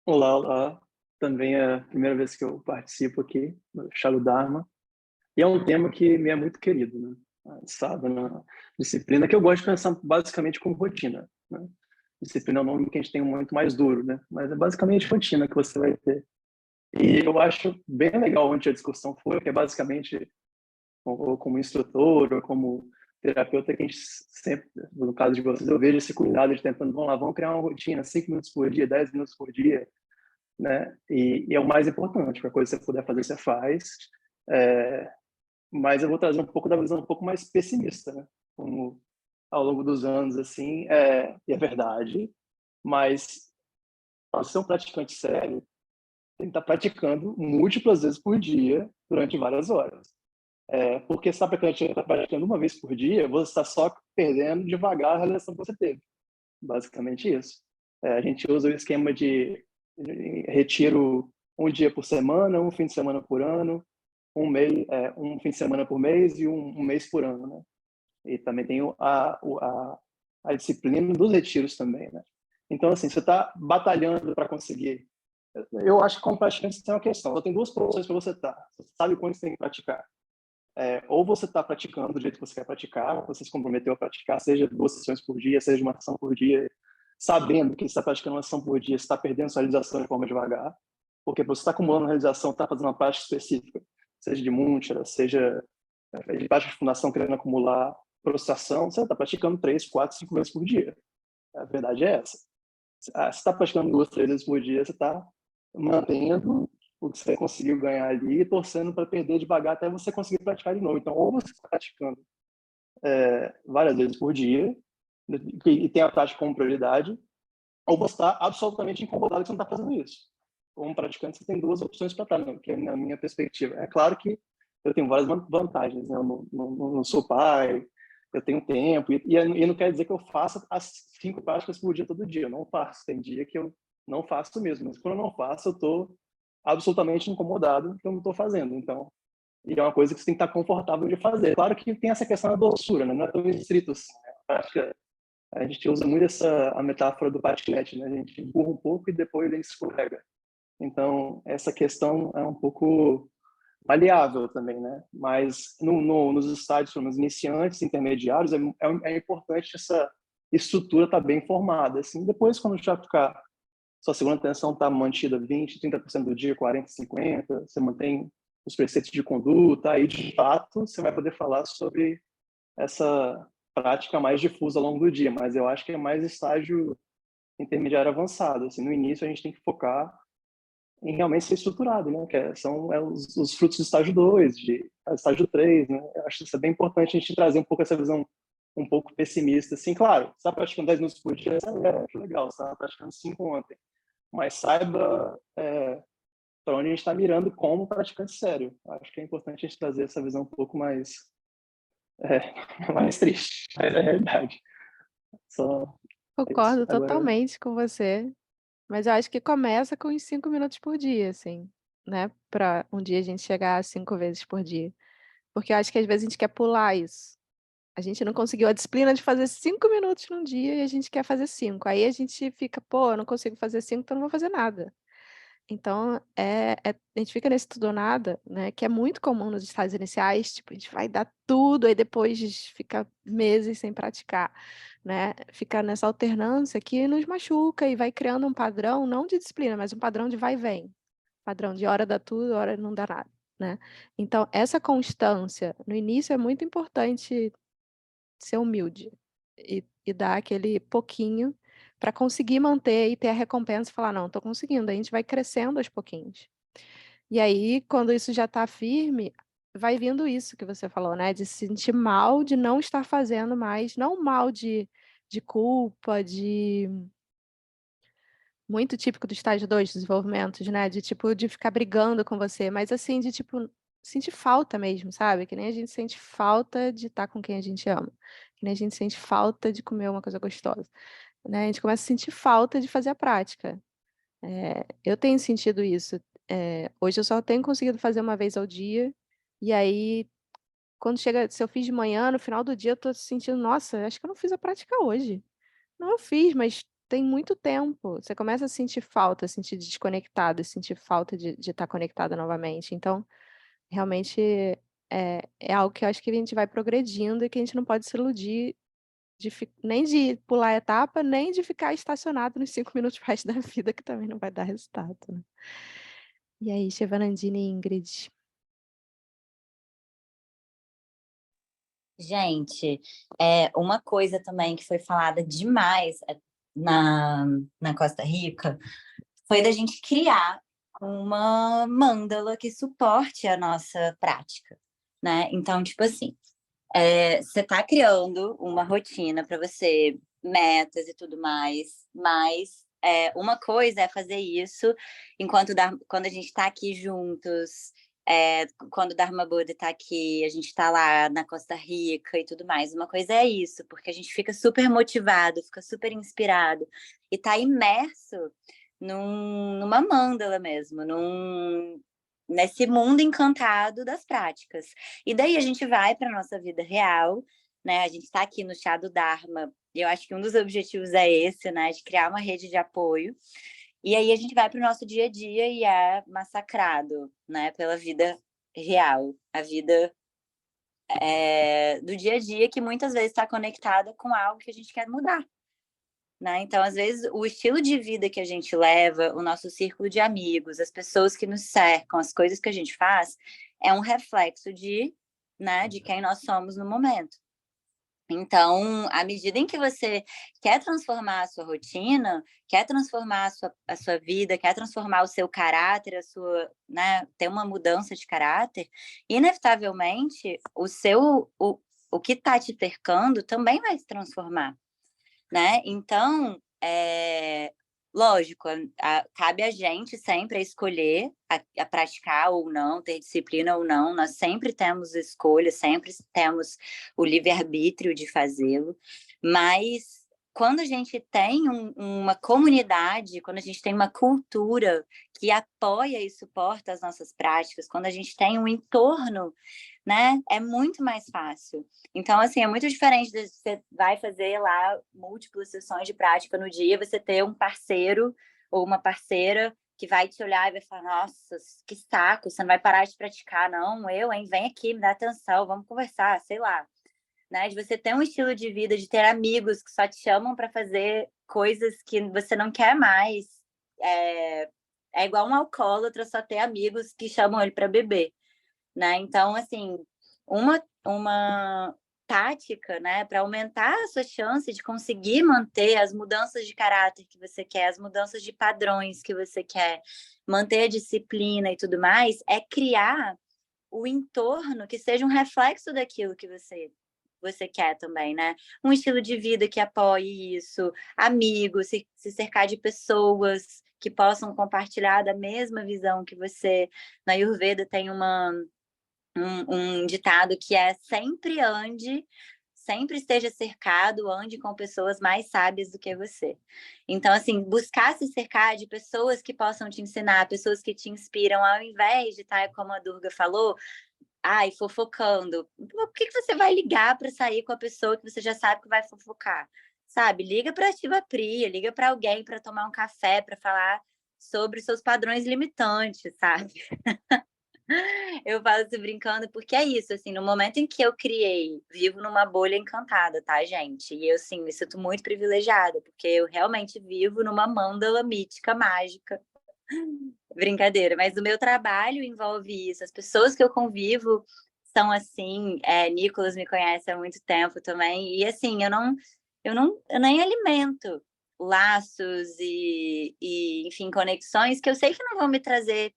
Olá, olá. Também é a primeira vez que eu participo aqui no Shaludharma. E é um tema que me é muito querido, né? Sabe, na disciplina, que eu gosto de pensar basicamente como rotina, né? Disciplina é um nome que a gente tem muito mais duro, né? Mas é basicamente rotina que você vai ter. E eu acho bem legal onde a discussão foi, que é basicamente, ou como instrutor, ou como terapeuta, que a gente sempre, no caso de vocês, eu vejo esse cuidado de tentando, vamos criar uma rotina, 5 minutos por dia, 10 minutos por dia, né? E é o mais importante, qualquer coisa que você puder fazer, você faz. Mas eu vou trazer um pouco da visão um pouco mais pessimista, né? Como ao longo dos anos, assim, e é verdade, mas para ser um praticante sério, tem que estar praticando múltiplas vezes por dia, durante várias horas. Porque se está praticando uma vez por dia, você está só perdendo devagar a realização que você teve. Basicamente isso. A gente usa o esquema de retiro um dia por semana, um fim de semana por ano, um fim de semana por mês e um mês por ano, né? E também tem a disciplina dos retiros também, né? Então, assim, você está batalhando para conseguir. Eu acho que como praticante você tem uma questão. Só tem 2 posições para você estar. Você sabe quando você tem que praticar. Ou você está praticando do jeito que você quer praticar, você se comprometeu a praticar, seja 2 sessões por dia, seja uma ação por dia, sabendo que você está praticando uma ação por dia, você está perdendo sua realização de forma devagar, porque você está acumulando realização, está fazendo uma prática específica, seja de mantra, seja de prática de fundação, querendo acumular prostração, você está praticando 3, 4, 5 vezes por dia. A verdade é essa. Se está praticando 2, 3 vezes por dia, você está mantendo o que você conseguiu ganhar ali e torcendo para perder devagar até você conseguir praticar de novo. Então, ou você está praticando várias vezes por dia e tem a prática como prioridade, ou você está absolutamente incomodado que você não está fazendo isso. Como praticante, você tem 2 opções para estar, que é na minha perspectiva. É claro que eu tenho várias vantagens, né? Eu não sou pai, eu tenho tempo, e não quer dizer que eu faça as 5 práticas por dia todo dia. Eu não faço. Tem dia que eu não faço mesmo, mas quando eu não faço, eu estou absolutamente incomodado que eu não estou fazendo. Então, e é uma coisa que você tem que estar confortável de fazer. Claro que tem essa questão da doçura, né? Não é tão estrito assim, né? A prática, a gente usa muito a metáfora do patinete, né? A gente empurra um pouco e depois ele escorrega. Então, essa questão é um pouco maleável também, né? Mas nos estágios, nos iniciantes, intermediários, é importante essa estrutura estar bem formada. Assim, depois, quando já ficar, sua segunda atenção está mantida 20%, 30% do dia, 40%, 50%, você mantém os preceitos de conduta, aí, de fato, você vai poder falar sobre essa prática mais difusa ao longo do dia. Mas eu acho que é mais estágio intermediário avançado. Assim, no início, a gente tem que focar em realmente ser estruturado, né? Que são os frutos do estágio 2, de estágio 3, né? Eu acho isso bem importante a gente trazer um pouco essa visão um pouco pessimista. Assim, claro, você está praticando 10 minutos por dia, que legal, você está praticando 5 ontem. Mas saiba para onde a gente está mirando como praticante sério. Acho que é importante a gente trazer essa visão um pouco mais triste, mas é a realidade. Concordo Agora, totalmente com você, mas eu acho que começa com os 5 minutos por dia, assim, né? Para um dia a gente chegar a 5 vezes por dia. Porque eu acho que às vezes a gente quer pular isso. A gente não conseguiu a disciplina de fazer 5 minutos num dia e a gente quer fazer 5. Aí a gente fica, pô, eu não consigo fazer 5, então eu não vou fazer nada. Então, a gente fica nesse tudo ou nada, né? Que é muito comum nos estágios iniciais, tipo, a gente vai dar tudo, aí depois fica meses sem praticar, né? Fica nessa alternância que nos machuca e vai criando um padrão, não de disciplina, mas um padrão de vai e vem, padrão de hora dá tudo, hora não dá nada, né? Então, essa constância, no início é muito importante ser humilde e dar aquele pouquinho para conseguir manter e ter a recompensa e falar, não, estou conseguindo, a gente vai crescendo aos pouquinhos. E aí, quando isso já está firme, vai vindo isso que você falou, né? De se sentir mal de não estar fazendo mais, não mal de culpa, de muito típico do estágio 2 dos desenvolvimentos, né? De tipo, de ficar brigando com você, mas assim, de tipo, sentir falta mesmo, sabe? Que nem a gente sente falta de estar com quem a gente ama. Que nem a gente sente falta de comer uma coisa gostosa. Né? A gente começa a sentir falta de fazer a prática. Eu tenho sentido isso. Hoje eu só tenho conseguido fazer uma vez ao dia, e aí, quando chega, se eu fiz de manhã, no final do dia eu tô sentindo, nossa, acho que eu não fiz a prática hoje. Não, eu fiz, mas tem muito tempo. Você começa a sentir falta, sentir desconectada, sentir falta de estar conectada novamente. Então, realmente é algo que eu acho que a gente vai progredindo e que a gente não pode se iludir nem de pular a etapa, nem de ficar estacionado nos 5 minutos pro resto da vida, que também não vai dar resultado, né? E aí, Shivanandini e Ingrid? Gente, uma coisa também que foi falada demais na Costa Rica foi da gente criar uma mandala que suporte a nossa prática, né? Então, tipo assim, você está criando uma rotina para você, metas e tudo mais, mas uma coisa é fazer isso quando a gente está aqui juntos, quando o Dharma Buddha está aqui, a gente está lá na Costa Rica e tudo mais. Uma coisa é isso, porque a gente fica super motivado, fica super inspirado e está imerso numa mandala mesmo, nesse mundo encantado das práticas. E daí a gente vai para a nossa vida real, né? A gente está aqui no Chá do Dharma, e eu acho que um dos objetivos é esse, né? De criar uma rede de apoio. E aí a gente vai para o nosso dia a dia e é massacrado, né? Pela vida real, a vida do dia a dia, que muitas vezes está conectada com algo que a gente quer mudar. Né? Então, às vezes, o estilo de vida que a gente leva, o nosso círculo de amigos, as pessoas que nos cercam, as coisas que a gente faz, é um reflexo de quem nós somos no momento. Então, à medida em que você quer transformar a sua rotina, quer transformar a sua vida, quer transformar o seu caráter, ter uma mudança de caráter, inevitavelmente, o que está te cercando também vai se transformar. Né? Então, lógico, cabe a gente sempre escolher a praticar ou não, ter disciplina ou não. Nós sempre temos escolha, sempre temos o livre-arbítrio de fazê-lo, mas quando a gente tem uma comunidade, quando a gente tem uma cultura que apoia e suporta as nossas práticas, quando a gente tem um entorno, né, é muito mais fácil. Então, assim, é muito diferente de você vai fazer lá múltiplas sessões de prática no dia, você ter um parceiro ou uma parceira que vai te olhar e vai falar, nossa, que saco, você não vai parar de praticar, não, vem aqui, me dá atenção, vamos conversar, sei lá. Né? De você ter um estilo de vida, de ter amigos que só te chamam para fazer coisas que você não quer mais. É igual um alcoólatra só ter amigos que chamam ele para beber. Né? Então, assim, uma tática, né, para aumentar a sua chance de conseguir manter as mudanças de caráter que você quer, as mudanças de padrões que você quer, manter a disciplina e tudo mais, é criar o entorno que seja um reflexo daquilo que você quer também, né? Um estilo de vida que apoie isso, amigos, se cercar de pessoas que possam compartilhar da mesma visão que você. Na Ayurveda tem um ditado que é sempre esteja cercado, ande com pessoas mais sábias do que você. Então, assim, buscar se cercar de pessoas que possam te ensinar, pessoas que te inspiram, ao invés de estar, como a Durga falou, fofocando. Por que você vai ligar para sair com a pessoa que você já sabe que vai fofocar? Sabe? Liga para a Shiva Priya, liga para alguém para tomar um café, para falar sobre seus padrões limitantes, sabe? Eu falo isso brincando porque é isso, assim, no momento em que eu vivo numa bolha encantada, tá, gente? E eu, assim, me sinto muito privilegiada, porque eu realmente vivo numa mandala mítica, mágica, Brincadeira, mas o meu trabalho envolve isso. As pessoas que eu convivo são assim. Nicolas me conhece há muito tempo também. E assim, eu nem alimento laços e enfim, conexões que eu sei que não vão me trazer,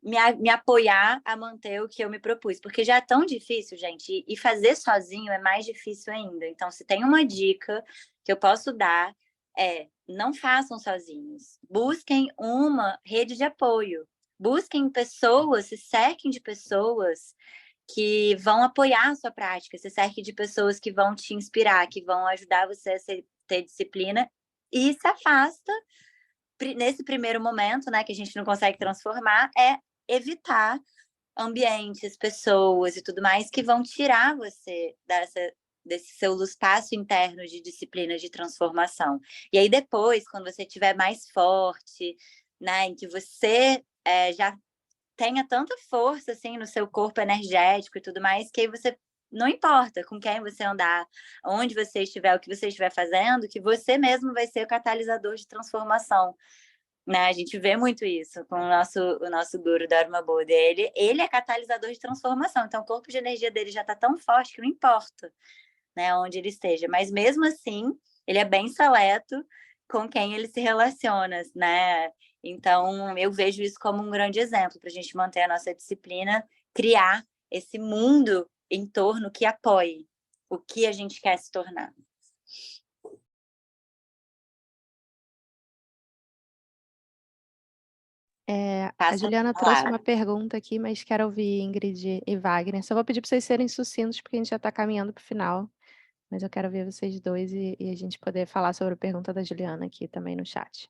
me apoiar a manter o que eu me propus, porque já é tão difícil, gente, e fazer sozinho é mais difícil ainda. Então, se tem uma dica que eu posso dar, não façam sozinhos. Busquem uma rede de apoio. Busquem pessoas, se cerquem de pessoas que vão apoiar a sua prática, se cerquem de pessoas que vão te inspirar, que vão ajudar você a ter disciplina, e se afasta nesse primeiro momento, né, que a gente não consegue transformar, é evitar ambientes, pessoas e tudo mais que vão tirar você desse seu espaço interno de disciplina de transformação. E aí depois, quando você estiver mais forte, né, em que você já tenha tanta força assim no seu corpo energético e tudo mais, que aí você não importa com quem você andar, onde você estiver, o que você estiver fazendo, que você mesmo vai ser o catalisador de transformação. Né? A gente vê muito isso com o nosso guru Dharma Buddha. Ele é catalisador de transformação, então o corpo de energia dele já está tão forte que não importa, né, onde ele esteja, mas mesmo assim ele é bem seleto com quem ele se relaciona, né? Então eu vejo isso como um grande exemplo para a gente manter a nossa disciplina, criar esse mundo em torno que apoie o que a gente quer se tornar. A Juliana trouxe uma pergunta aqui, mas quero ouvir Ingrid e Wagner. Só vou pedir para vocês serem sucintos, porque a gente já está caminhando para o final. Mas eu quero ver vocês dois e a gente poder falar sobre a pergunta da Juliana aqui também no chat.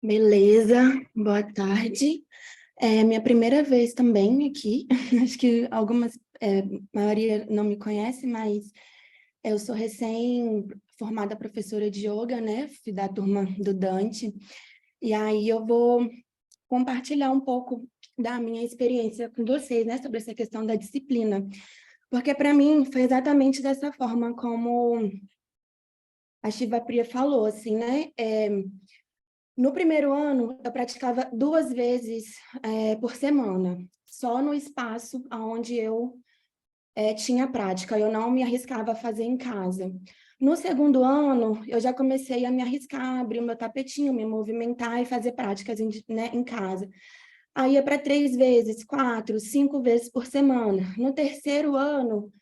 Beleza, boa tarde. É minha primeira vez também aqui. Acho que a maioria não me conhece, mas eu sou recém-formada professora de yoga, né? Fui da turma do Dante. E aí eu vou compartilhar um pouco da minha experiência com vocês, né? Sobre essa questão da disciplina. Porque para mim foi exatamente dessa forma como a Shiva Priya falou, assim, né? No primeiro ano, eu praticava 2 vezes por semana, só no espaço onde eu tinha prática, eu não me arriscava a fazer em casa. No segundo ano, eu já comecei a me arriscar, abrir o meu tapetinho, me movimentar e fazer práticas em casa. Aí ia para 3 vezes, 4, 5 vezes por semana. No terceiro ano,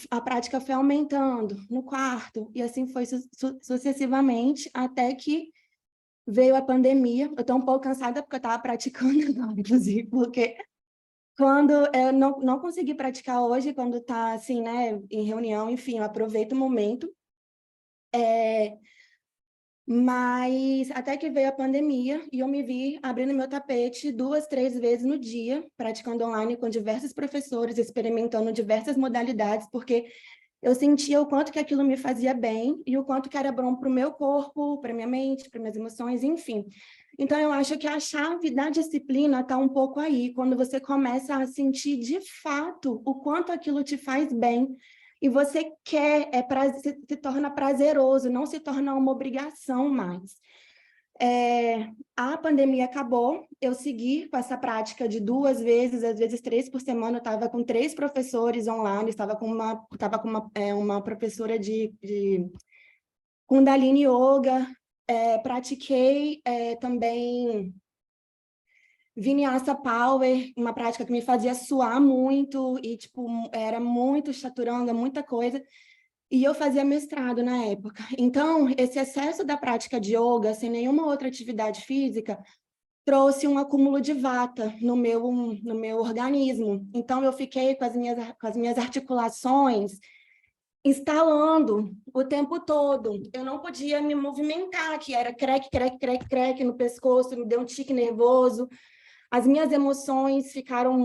a prática foi aumentando, no quarto, e assim foi sucessivamente, até que veio a pandemia. Eu estou um pouco cansada porque eu estava praticando agora, inclusive, porque quando eu não consegui praticar hoje, quando está assim, né, em reunião, enfim, eu aproveito o momento. Mas até que veio a pandemia e eu me vi abrindo meu tapete 2, 3 vezes no dia, praticando online com diversos professores, experimentando diversas modalidades, porque eu sentia o quanto que aquilo me fazia bem e o quanto que era bom para o meu corpo, para minha mente, para minhas emoções, enfim. Então, eu acho que a chave da disciplina está um pouco aí, quando você começa a sentir de fato o quanto aquilo te faz bem e você quer, se torna prazeroso, não se torna uma obrigação mais. A pandemia acabou, eu segui com essa prática de 2 vezes, às vezes 3 por semana, eu estava com 3 professores online, estava com uma professora de Kundalini Yoga, pratiquei também Vinyasa Power, uma prática que me fazia suar muito, e tipo, era muito chaturanga, muita coisa. E eu fazia mestrado na época. Então, esse excesso da prática de yoga, sem nenhuma outra atividade física, trouxe um acúmulo de vata no meu organismo. Então, eu fiquei com as minhas articulações instalando o tempo todo. Eu não podia me movimentar, que era creque, creque, creque, creque no pescoço, me deu um tique nervoso. As minhas emoções ficaram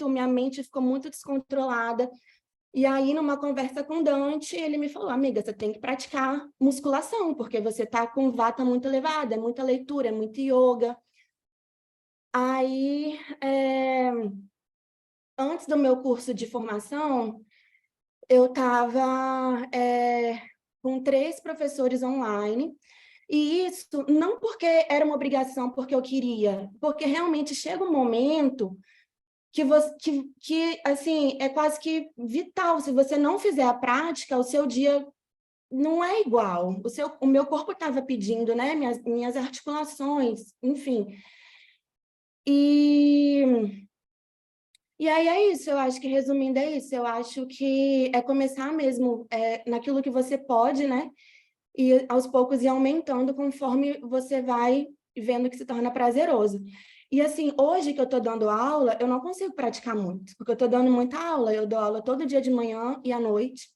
minha mente ficou muito descontrolada. E aí, numa conversa com Dante, ele me falou: amiga, você tem que praticar musculação, porque você está com vata muito elevada, é muita leitura, é muito yoga. Aí, antes do meu curso de formação, eu estava com 3 professores online, E isso não porque era uma obrigação, porque eu queria, porque realmente chega um momento que, você, que assim, é quase que vital. Se você não fizer a prática, o seu dia não é igual. O meu corpo estava pedindo, né? Minhas articulações, enfim. E aí é isso, eu acho que resumindo é isso, eu acho que é começar mesmo naquilo que você pode, né? E aos poucos ir aumentando conforme você vai vendo que se torna prazeroso. E assim, hoje que eu estou dando aula, eu não consigo praticar muito, porque eu estou dando muita aula, eu dou aula todo dia de manhã e à noite,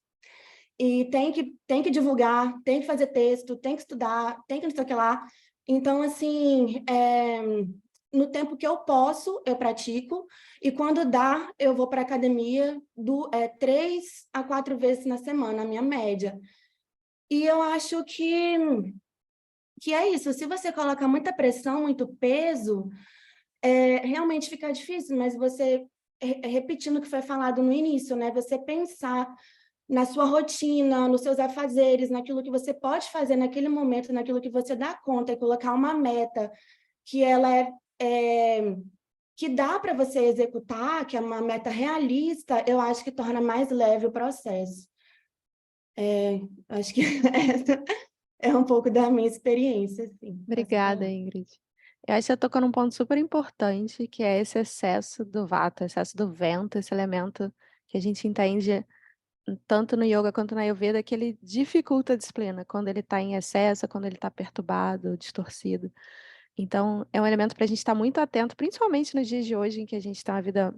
e tem que divulgar, tem que fazer texto, tem que estudar, tem que não sei o que lá. Então, assim, no tempo que eu posso, eu pratico, e quando dá, eu vou para a academia 3 a 4 vezes na semana, a minha média. E eu acho que é isso, se você coloca muita pressão, muito peso, realmente fica difícil, mas você, repetindo o que foi falado no início, né? Você pensar na sua rotina, nos seus afazeres, naquilo que você pode fazer naquele momento, naquilo que você dá conta, e colocar uma meta que ela que dá para você executar, que é uma meta realista, eu acho que torna mais leve o processo. Acho que essa é um pouco da minha experiência, assim. Obrigada, Ingrid. Eu acho que você tocou num ponto super importante, que é esse excesso do vata, excesso do vento, esse elemento que a gente entende tanto no yoga quanto na Ayurveda, que ele dificulta a disciplina, quando ele está em excesso, quando ele está perturbado, distorcido. Então, é um elemento para a gente estar muito atento, principalmente nos dias de hoje, em que a gente tem uma vida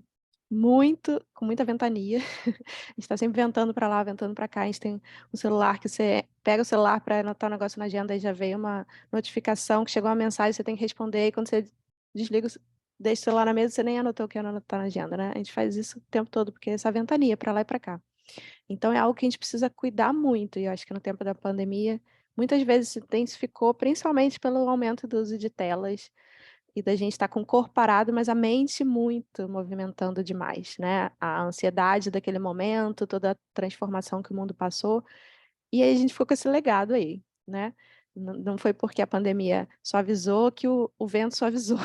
com muita ventania. A gente está sempre ventando para lá, ventando para cá. A gente tem um celular que você pega o celular para anotar um negócio na agenda e já veio uma notificação que chegou uma mensagem, você tem que responder, e quando você desliga, deixa o celular na mesa, você nem anotou o que ia anotar na agenda, né? A gente faz isso o tempo todo, porque é essa ventania para lá e para cá. Então, é algo que a gente precisa cuidar muito, e eu acho que no tempo da pandemia, muitas vezes se intensificou, principalmente pelo aumento do uso de telas, e da gente estar com o corpo parado, mas a mente muito movimentando demais, né? A ansiedade daquele momento, toda a transformação que o mundo passou, e aí a gente ficou com esse legado aí, né? Não foi porque a pandemia suavizou que o vento suavizou.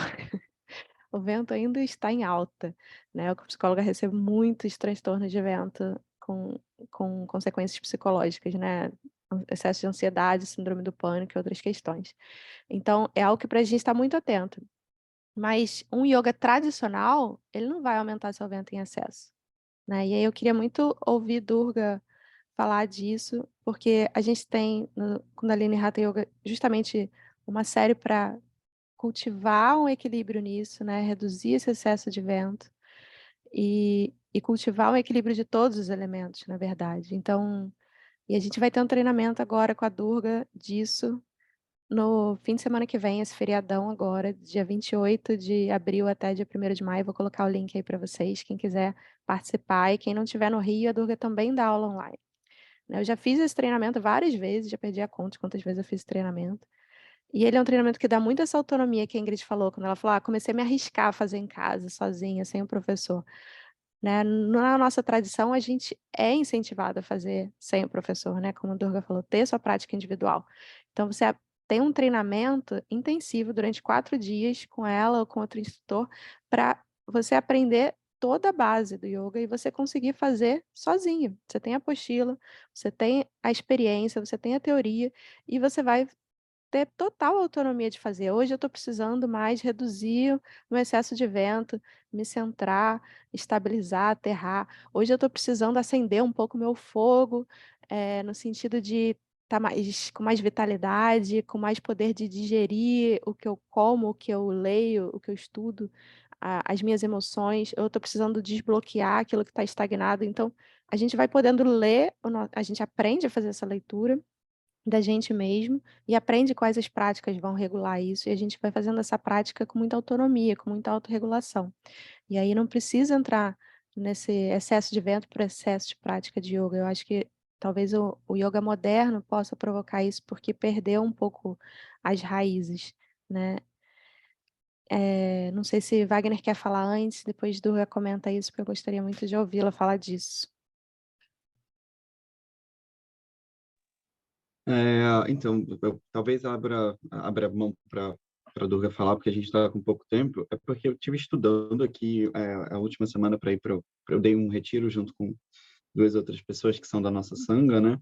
O vento ainda está em alta, né? Eu, como psicóloga, recebo muitos transtornos de vento com consequências psicológicas, né? Excesso de ansiedade, síndrome do pânico e outras questões. Então, é algo que para a gente está muito atento. Mas um yoga tradicional, ele não vai aumentar seu vento em excesso, né? E aí eu queria muito ouvir Durga falar disso, porque a gente tem no Kundalini Hatha Yoga justamente uma série para cultivar um equilíbrio nisso, né? Reduzir esse excesso de vento e cultivar um equilíbrio de todos os elementos, na verdade. Então, e a gente vai ter um treinamento agora com a Durga disso no fim de semana que vem, esse feriadão agora, dia 28 de abril até dia 1º de maio, vou colocar o link aí para vocês, quem quiser participar, e quem não estiver no Rio, a Durga também dá aula online. Né, eu já fiz esse treinamento várias vezes, já perdi a conta de quantas vezes eu fiz esse treinamento, e ele é um treinamento que dá muito essa autonomia que a Ingrid falou, quando ela falou, comecei a me arriscar a fazer em casa, sozinha, sem o professor. Né? Na nossa tradição, a gente é incentivado a fazer sem o professor, né? Como a Durga falou, ter sua prática individual. Então, você tem um treinamento intensivo durante 4 dias com ela ou com outro instrutor para você aprender toda a base do yoga e você conseguir fazer sozinho. Você tem a apostila, você tem a experiência, você tem a teoria e você vai ter total autonomia de fazer. Hoje eu estou precisando mais reduzir o excesso de vento, me centrar, estabilizar, aterrar. Hoje eu estou precisando acender um pouco o meu fogo, no sentido de estar com mais vitalidade, com mais poder de digerir o que eu como, o que eu leio, o que eu estudo, as minhas emoções. Eu estou precisando desbloquear aquilo que está estagnado. Então, a gente vai podendo ler, a gente aprende a fazer essa leitura da gente mesmo e aprende quais as práticas vão regular isso, e a gente vai fazendo essa prática com muita autonomia, com muita autorregulação. E aí não precisa entrar nesse excesso de vento por excesso de prática de yoga. Eu acho que talvez o yoga moderno possa provocar isso porque perdeu um pouco as raízes, né? Não sei se Wagner quer falar antes, depois Durga comenta isso, porque eu gostaria muito de ouvi-la falar disso. Então, eu talvez abra mão para a Durga falar, porque a gente está com pouco tempo. É porque eu estive estudando aqui a última semana para ir eu dei um retiro junto com duas outras pessoas que são da nossa sanga, né?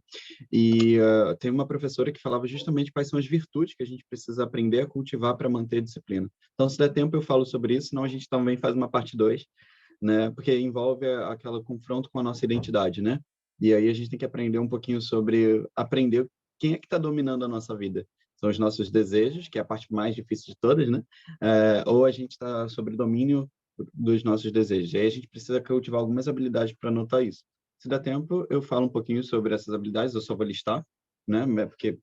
E tem uma professora que falava justamente quais são as virtudes que a gente precisa aprender a cultivar para manter a disciplina. Então, se der tempo, eu falo sobre isso, senão a gente também faz uma parte 2, né? Porque envolve aquele confronto com a nossa identidade, né? E aí a gente tem que aprender um pouquinho sobre aprender quem é que está dominando a nossa vida. São os nossos desejos, que é a parte mais difícil de todas, né? Ou a gente está sobre domínio dos nossos desejos. E aí a gente precisa cultivar algumas habilidades para notar isso. Se dá tempo, eu falo um pouquinho sobre essas habilidades, eu só vou listar, né? Porque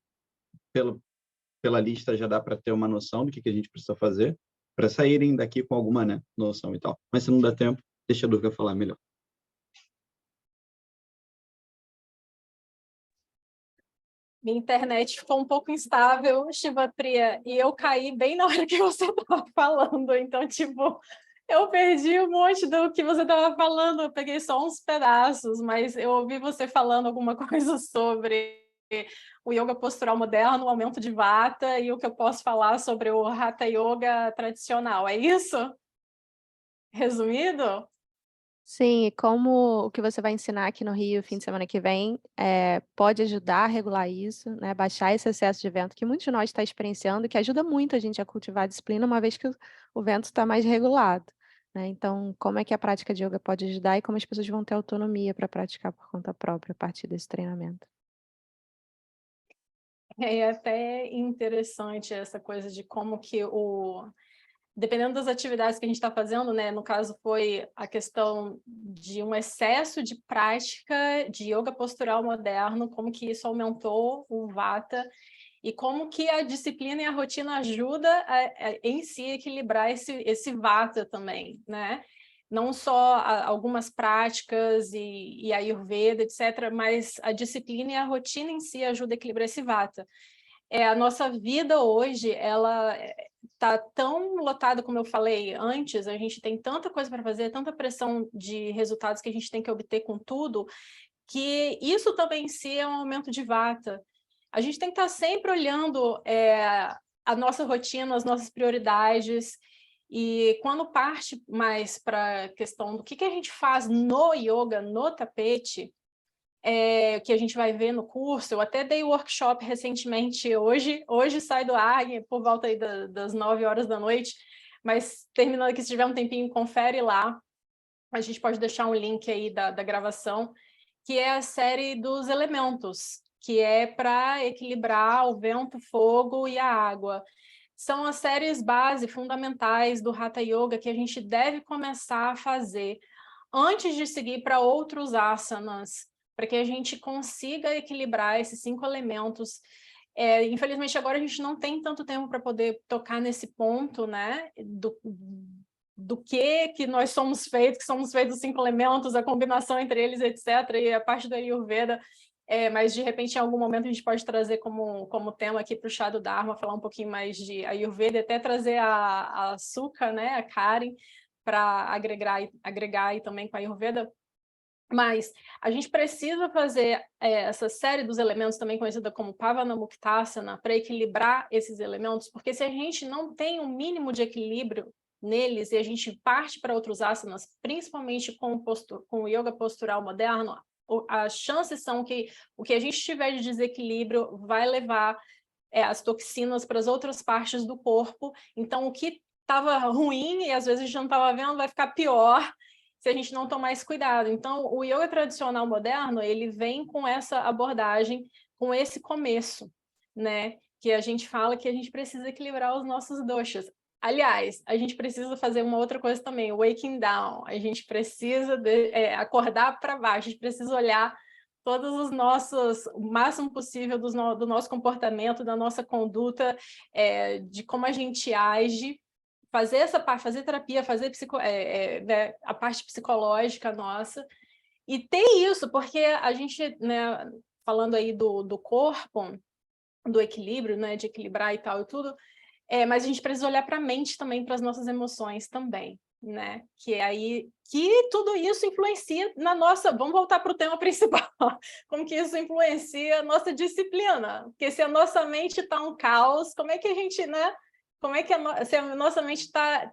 pela lista já dá para ter uma noção do que a gente precisa fazer para saírem daqui com alguma, né, noção e tal. Mas se não dá tempo, deixa a Durga falar melhor. Minha internet ficou um pouco instável, Shivapriya, e eu caí bem na hora que você estava falando. Então, tipo, eu perdi um monte do que você estava falando, eu peguei só uns pedaços, mas eu ouvi você falando alguma coisa sobre o yoga postural moderno, o aumento de vata, e o que eu posso falar sobre o Hatha Yoga tradicional. É isso? Resumido? Sim, e como o que você vai ensinar aqui no Rio, fim de semana que vem, pode ajudar a regular isso, né? Baixar esse excesso de vento que muitos de nós está experienciando, que ajuda muito a gente a cultivar a disciplina, uma vez que o vento está mais regulado, né? Então, como é que a prática de yoga pode ajudar e como as pessoas vão ter autonomia para praticar por conta própria a partir desse treinamento? É até interessante essa coisa de como que dependendo das atividades que a gente está fazendo, né? No caso, foi a questão de um excesso de prática de yoga postural moderno, como que isso aumentou o vata e como que a disciplina e a rotina ajuda em si equilibrar esse vata também, né? Não só algumas práticas e a Ayurveda, etc., mas a disciplina e a rotina em si ajuda a equilibrar esse vata. A nossa vida hoje, ela está tão lotada, como eu falei antes, a gente tem tanta coisa para fazer, tanta pressão de resultados que a gente tem que obter com tudo, que isso também em si é um aumento de vata. A gente tem que estar sempre olhando a nossa rotina, as nossas prioridades, e quando parte mais para a questão do que a gente faz no yoga, no tapete, que a gente vai ver no curso. Eu até dei workshop recentemente hoje sai do ar por volta aí das 9 horas da noite, mas terminando aqui, se tiver um tempinho, confere lá. A gente pode deixar um link aí da gravação, que é a série dos elementos, que é para equilibrar o vento, o fogo e a água. São as séries base fundamentais do Hatha Yoga que a gente deve começar a fazer antes de seguir para outros asanas, para que a gente consiga equilibrar esses 5 elementos. Infelizmente, agora a gente não tem tanto tempo para poder tocar nesse ponto, né, do que nós somos feitos, que somos feitos dos 5 elementos, a combinação entre eles, etc., e a parte da Ayurveda, mas de repente em algum momento a gente pode trazer como tema aqui para o Chá do Dharma, falar um pouquinho mais de Ayurveda, e até trazer a Sukha, né, a Karen, para agregar aí também com a Ayurveda. Mas a gente precisa fazer essa série dos elementos, também conhecida como Pavanamuktasana, para equilibrar esses elementos, porque se a gente não tem um mínimo de equilíbrio neles e a gente parte para outros asanas, principalmente com o yoga postural moderno, as chances são que o que a gente tiver de desequilíbrio vai levar as toxinas para as outras partes do corpo. Então, o que estava ruim e às vezes a gente não estava vendo vai ficar pior se a gente não tomar esse cuidado. Então, o yoga tradicional moderno, ele vem com essa abordagem, com esse começo, né? Que a gente fala que a gente precisa equilibrar os nossos doshas. Aliás, a gente precisa fazer uma outra coisa também, waking down. A gente precisa acordar para baixo, a gente precisa olhar todos os nossos, o máximo possível do nosso comportamento, da nossa conduta, de como a gente age, fazer essa parte, fazer terapia, fazer né, a parte psicológica nossa, e ter isso, porque a gente, né, falando aí do corpo, do equilíbrio, né, de equilibrar e tal e tudo, mas a gente precisa olhar para a mente também, para as nossas emoções também, né? Que tudo isso influencia na nossa... Vamos voltar para o tema principal. Como que isso influencia a nossa disciplina? Porque se a nossa mente está um caos, como é que a gente, né? Como é que se a nossa mente está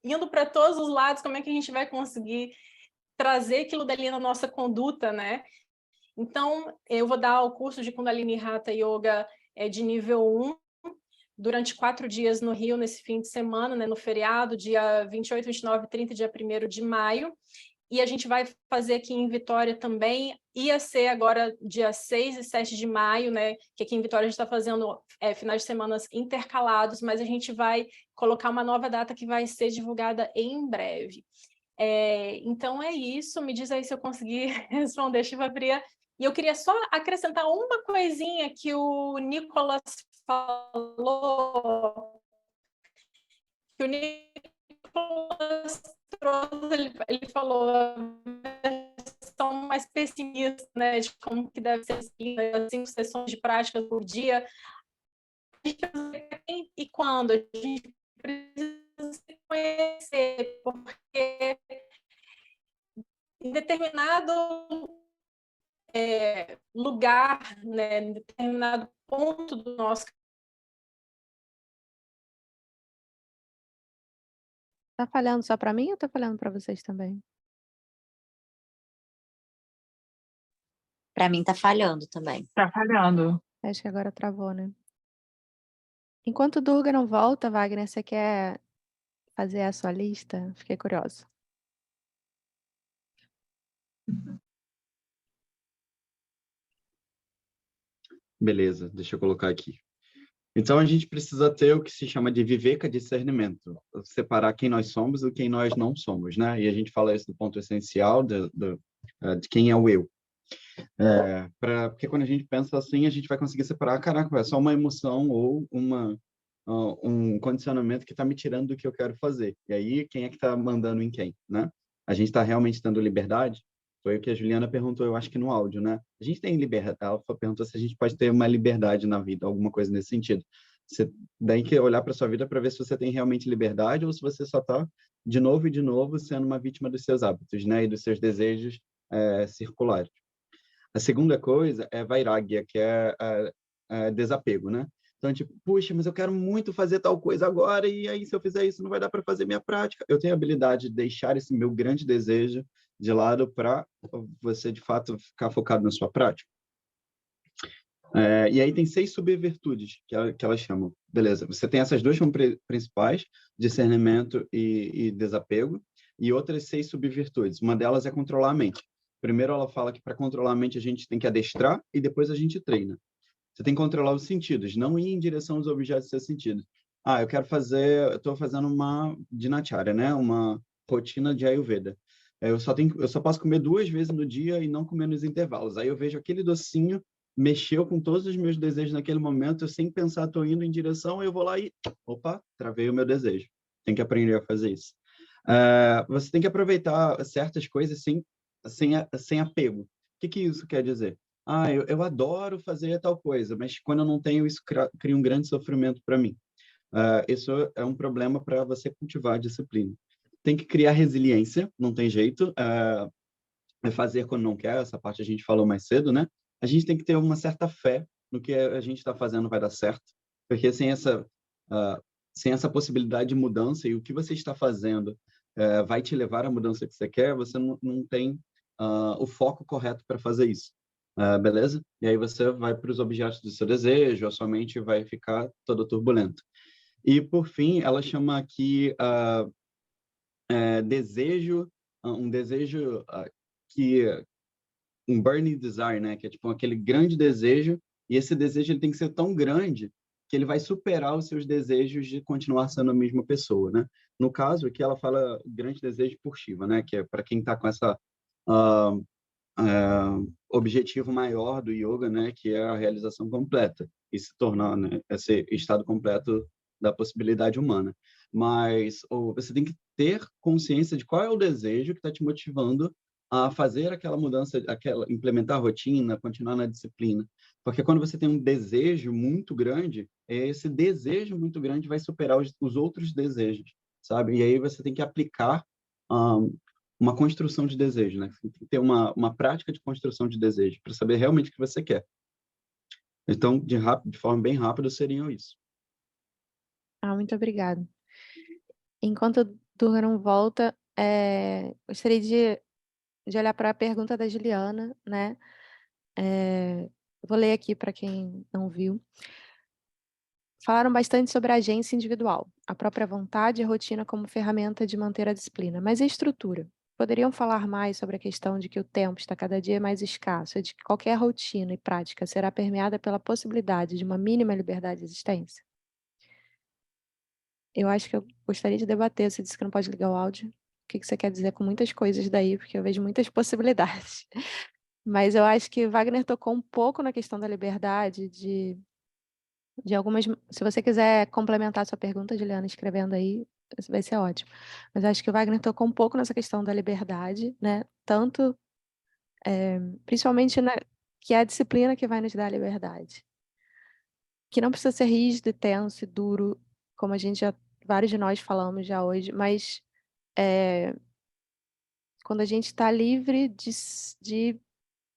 indo para todos os lados, como é que a gente vai conseguir trazer aquilo dali na nossa conduta, né? Então, eu vou dar o curso de Kundalini Hatha Yoga de nível 1, durante 4 dias no Rio, nesse fim de semana, né, no feriado, dia 28, 29 e 30, dia 1º de maio. E a gente vai fazer aqui em Vitória também. Ia ser agora dia 6 e 7 de maio, né? Que aqui em Vitória a gente está fazendo finais de semana intercalados, mas a gente vai colocar uma nova data que vai ser divulgada em breve. Então é isso. Me diz aí se eu consegui responder, Shiva Priya. E eu queria só acrescentar uma coisinha que o Nicolas falou, que o Nicolas trouxe, ele falou a versão mais pessimista, né, de como que deve ser as 5 sessões de prática por dia. E quando a gente precisa se conhecer, porque em determinado lugar, né, em determinado ponto do nosso... Tá falhando só para mim ou tá falhando para vocês também? Para mim tá falhando também. Tá falhando. Acho que agora travou, né? Enquanto o Durga não volta, Wagner, você quer fazer a sua lista? Fiquei curiosa. Beleza, deixa eu colocar aqui. Então, a gente precisa ter o que se chama de viveka discernimento, separar quem nós somos e quem nós não somos, né? E a gente fala isso do ponto essencial de quem é o eu. Porque quando a gente pensa assim, a gente vai conseguir separar, caraca, é só uma emoção ou um condicionamento que está me tirando do que eu quero fazer. E aí, quem é que está mandando em quem, né? A gente está realmente dando liberdade? Foi o que a Juliana perguntou, eu acho que no áudio, né? A gente tem liberdade, ela perguntou se a gente pode ter uma liberdade na vida, alguma coisa nesse sentido. Você tem que olhar para sua vida para ver se você tem realmente liberdade ou se você só está, de novo, sendo uma vítima dos seus hábitos, né? E dos seus desejos circulares. A segunda coisa é vairagya, que é desapego, né? Então, tipo, puxa, mas eu quero muito fazer tal coisa agora, e aí se eu fizer isso não vai dar para fazer minha prática. Eu tenho a habilidade de deixar esse meu grande desejo de lado para você, de fato, ficar focado na sua prática. E aí tem 6 subvirtudes que elas chamam. Beleza, você tem essas 2 como principais, discernimento e desapego, e outras 6 subvirtudes. Uma delas é controlar a mente. Primeiro ela fala que para controlar a mente a gente tem que adestrar e depois a gente treina. Você tem que controlar os sentidos, não ir em direção aos objetos de seus sentidos. Eu estou fazendo uma dinacharya, né? Uma rotina de Ayurveda. Eu só posso comer 2 vezes no dia e não comer nos intervalos. Aí eu vejo aquele docinho, mexeu com todos os meus desejos naquele momento, eu sem pensar, estou indo em direção, eu vou lá e, opa, travei o meu desejo. Tem que aprender a fazer isso. Você tem que aproveitar certas coisas sem apego. O que isso quer dizer? Eu adoro fazer tal coisa, mas quando eu não tenho, isso cria um grande sofrimento para mim. Isso é um problema para você cultivar a disciplina. Tem que criar resiliência, não tem jeito. Fazer quando não quer, essa parte a gente falou mais cedo, né? A gente tem que ter uma certa fé no que a gente está fazendo vai dar certo, porque sem essa possibilidade de mudança e o que você está fazendo vai te levar à mudança que você quer, você não tem o foco correto para fazer isso. Beleza? E aí você vai para os objetos do seu desejo, a sua mente vai ficar toda turbulenta. E, por fim, ela chama aqui desejo, um desejo um burning desire, né? Que é tipo aquele grande desejo, e esse desejo ele tem que ser tão grande que ele vai superar os seus desejos de continuar sendo a mesma pessoa, né? No caso aqui ela fala grande desejo por Shiva, né? Que é para quem está com essa objetivo maior do yoga, né? Que é a realização completa e se tornar, né? Esse estado completo da possibilidade humana. Mas você tem que ter consciência de qual é o desejo que está te motivando a fazer aquela mudança, implementar a rotina, continuar na disciplina. Porque quando você tem um desejo muito grande, esse desejo muito grande vai superar os outros desejos. sabe? E aí você tem que aplicar uma construção de desejo, né? Você tem que ter uma prática de construção de desejo para saber realmente o que você quer. Então, de forma bem rápida, seriam isso. Muito obrigada. Enquanto o Durga não volta, gostaria de olhar para a pergunta da Juliana, né? Vou ler aqui para quem não viu. Falaram bastante sobre a agência individual, a própria vontade e a rotina como ferramenta de manter a disciplina, mas e a estrutura? Poderiam falar mais sobre a questão de que o tempo está cada dia mais escasso e de que qualquer rotina e prática será permeada pela possibilidade de uma mínima liberdade de existência? Eu acho que eu gostaria de debater. Você disse que não pode ligar o áudio. O que você quer dizer com muitas coisas daí? Porque eu vejo muitas possibilidades. Mas eu acho que Wagner tocou um pouco na questão da liberdade, de algumas. Se você quiser complementar a sua pergunta, Juliana, escrevendo aí, vai ser ótimo. Mas eu acho que o Wagner tocou um pouco nessa questão da liberdade, né? Tanto, principalmente que é a disciplina que vai nos dar a liberdade. Que não precisa ser rígido e tenso e duro, como vários de nós falamos já hoje, mas quando a gente está livre de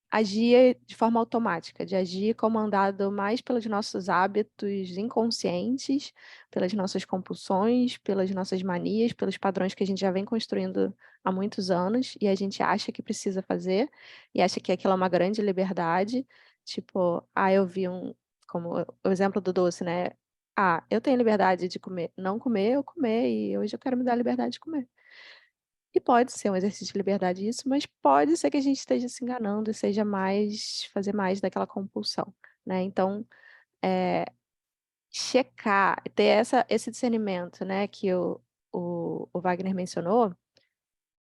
agir de forma automática, de agir comandado mais pelos nossos hábitos inconscientes, pelas nossas compulsões, pelas nossas manias, pelos padrões que a gente já vem construindo há muitos anos e a gente acha que precisa fazer e acha que aquilo é uma grande liberdade. Tipo, eu vi como o exemplo do doce, né? Eu tenho liberdade de comer, não comer, eu comer, e hoje eu quero me dar a liberdade de comer. E pode ser um exercício de liberdade isso, mas pode ser que a gente esteja se enganando e seja fazer mais daquela compulsão, né? Então, checar, ter esse discernimento, né, que o Wagner mencionou,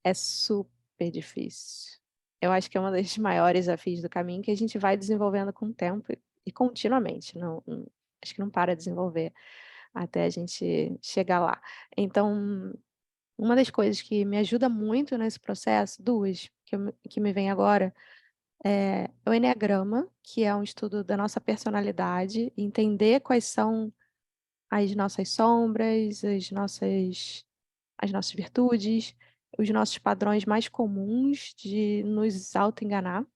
é super difícil. Eu acho que é um dos maiores desafios do caminho que a gente vai desenvolvendo com o tempo e continuamente. Acho que não para de desenvolver até a gente chegar lá. Então, uma das coisas que me ajuda muito nesse processo, duas que me vem agora, é o Enneagrama, que é um estudo da nossa personalidade, entender quais são as nossas sombras, as nossas virtudes, os nossos padrões mais comuns de nos auto-enganar,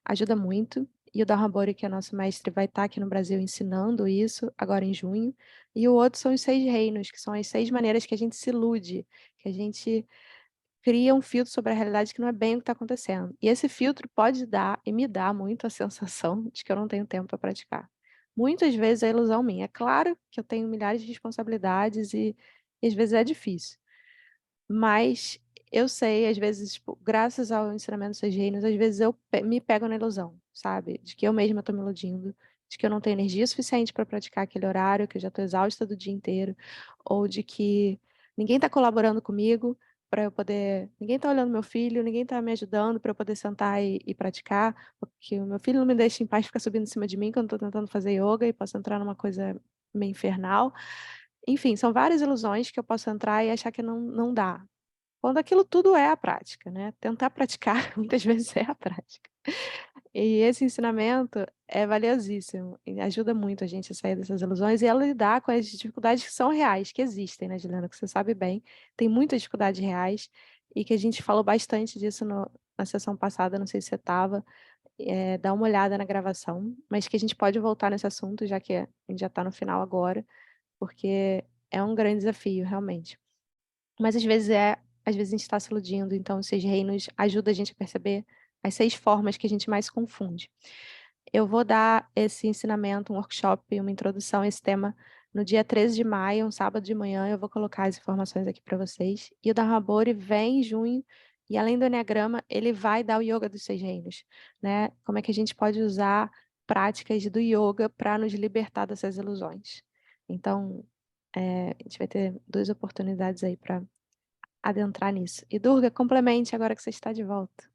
ajuda muito. E o Dharma Body, que é nosso mestre, vai estar aqui no Brasil ensinando isso agora em junho. E o outro são os 6 reinos, que são as 6 maneiras que a gente se ilude, que a gente cria um filtro sobre a realidade que não é bem o que está acontecendo. E esse filtro pode dar, e me dá muito a sensação de que eu não tenho tempo para praticar. Muitas vezes é ilusão minha. É claro que eu tenho milhares de responsabilidades e às vezes é difícil. Mas eu sei, às vezes, tipo, graças ao ensinamento dos 6 reinos, às vezes eu me pego na ilusão, sabe? De que eu mesma estou me iludindo, de que eu não tenho energia suficiente para praticar aquele horário, que eu já estou exausta do dia inteiro, ou de que ninguém está colaborando comigo para eu poder. Ninguém está olhando meu filho, ninguém está me ajudando para eu poder sentar e praticar, porque o meu filho não me deixa em paz ficar subindo em cima de mim quando estou tentando fazer yoga e posso entrar numa coisa meio infernal. Enfim, são várias ilusões que eu posso entrar e achar que não dá. Quando aquilo tudo é a prática, né? Tentar praticar muitas vezes é a prática. E esse ensinamento é valiosíssimo, e ajuda muito a gente a sair dessas ilusões e a lidar com as dificuldades que são reais, que existem, né, Juliana? Que você sabe bem, tem muitas dificuldades reais e que a gente falou bastante disso na sessão passada, não sei se você estava, dá uma olhada na gravação, mas que a gente pode voltar nesse assunto, já que a gente já está no final agora, porque é um grande desafio, realmente. Mas às vezes a gente está se iludindo, então os 6 reinos ajudam a gente a perceber as 6 formas que a gente mais se confunde. Eu vou dar esse ensinamento, um workshop, uma introdução a esse tema no dia 13 de maio, um sábado de manhã, eu vou colocar as informações aqui para vocês. E o Dharma Body vem em junho, e além do Enneagrama, ele vai dar o Yoga dos 6 reinos, né? Como é que a gente pode usar práticas do yoga para nos libertar dessas ilusões. Então, a gente vai ter 2 oportunidades aí para adentrar nisso. E Durga, complemente agora que você está de volta.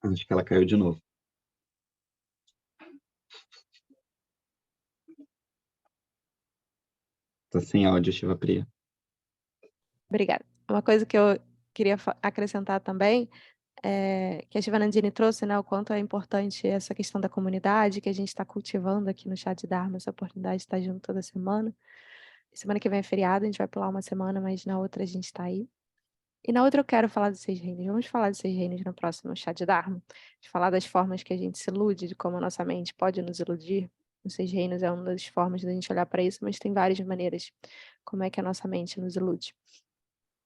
Acho que ela caiu de novo. Tá sem áudio, Shiva Priya. Obrigada. Uma coisa que eu queria acrescentar também que a Shivanandini trouxe, né, o quanto é importante essa questão da comunidade, que a gente está cultivando aqui no Chá de Dharma, essa oportunidade de estar junto toda semana. Semana que vem é feriado, a gente vai pular uma semana, mas na outra a gente está aí. E na outra eu quero falar dos 6 reinos. Vamos falar dos 6 reinos no próximo Chá de Dharma. De falar das formas que a gente se ilude, de como a nossa mente pode nos iludir. Os 6 reinos é uma das formas da gente olhar para isso, mas tem várias maneiras como é que a nossa mente nos ilude.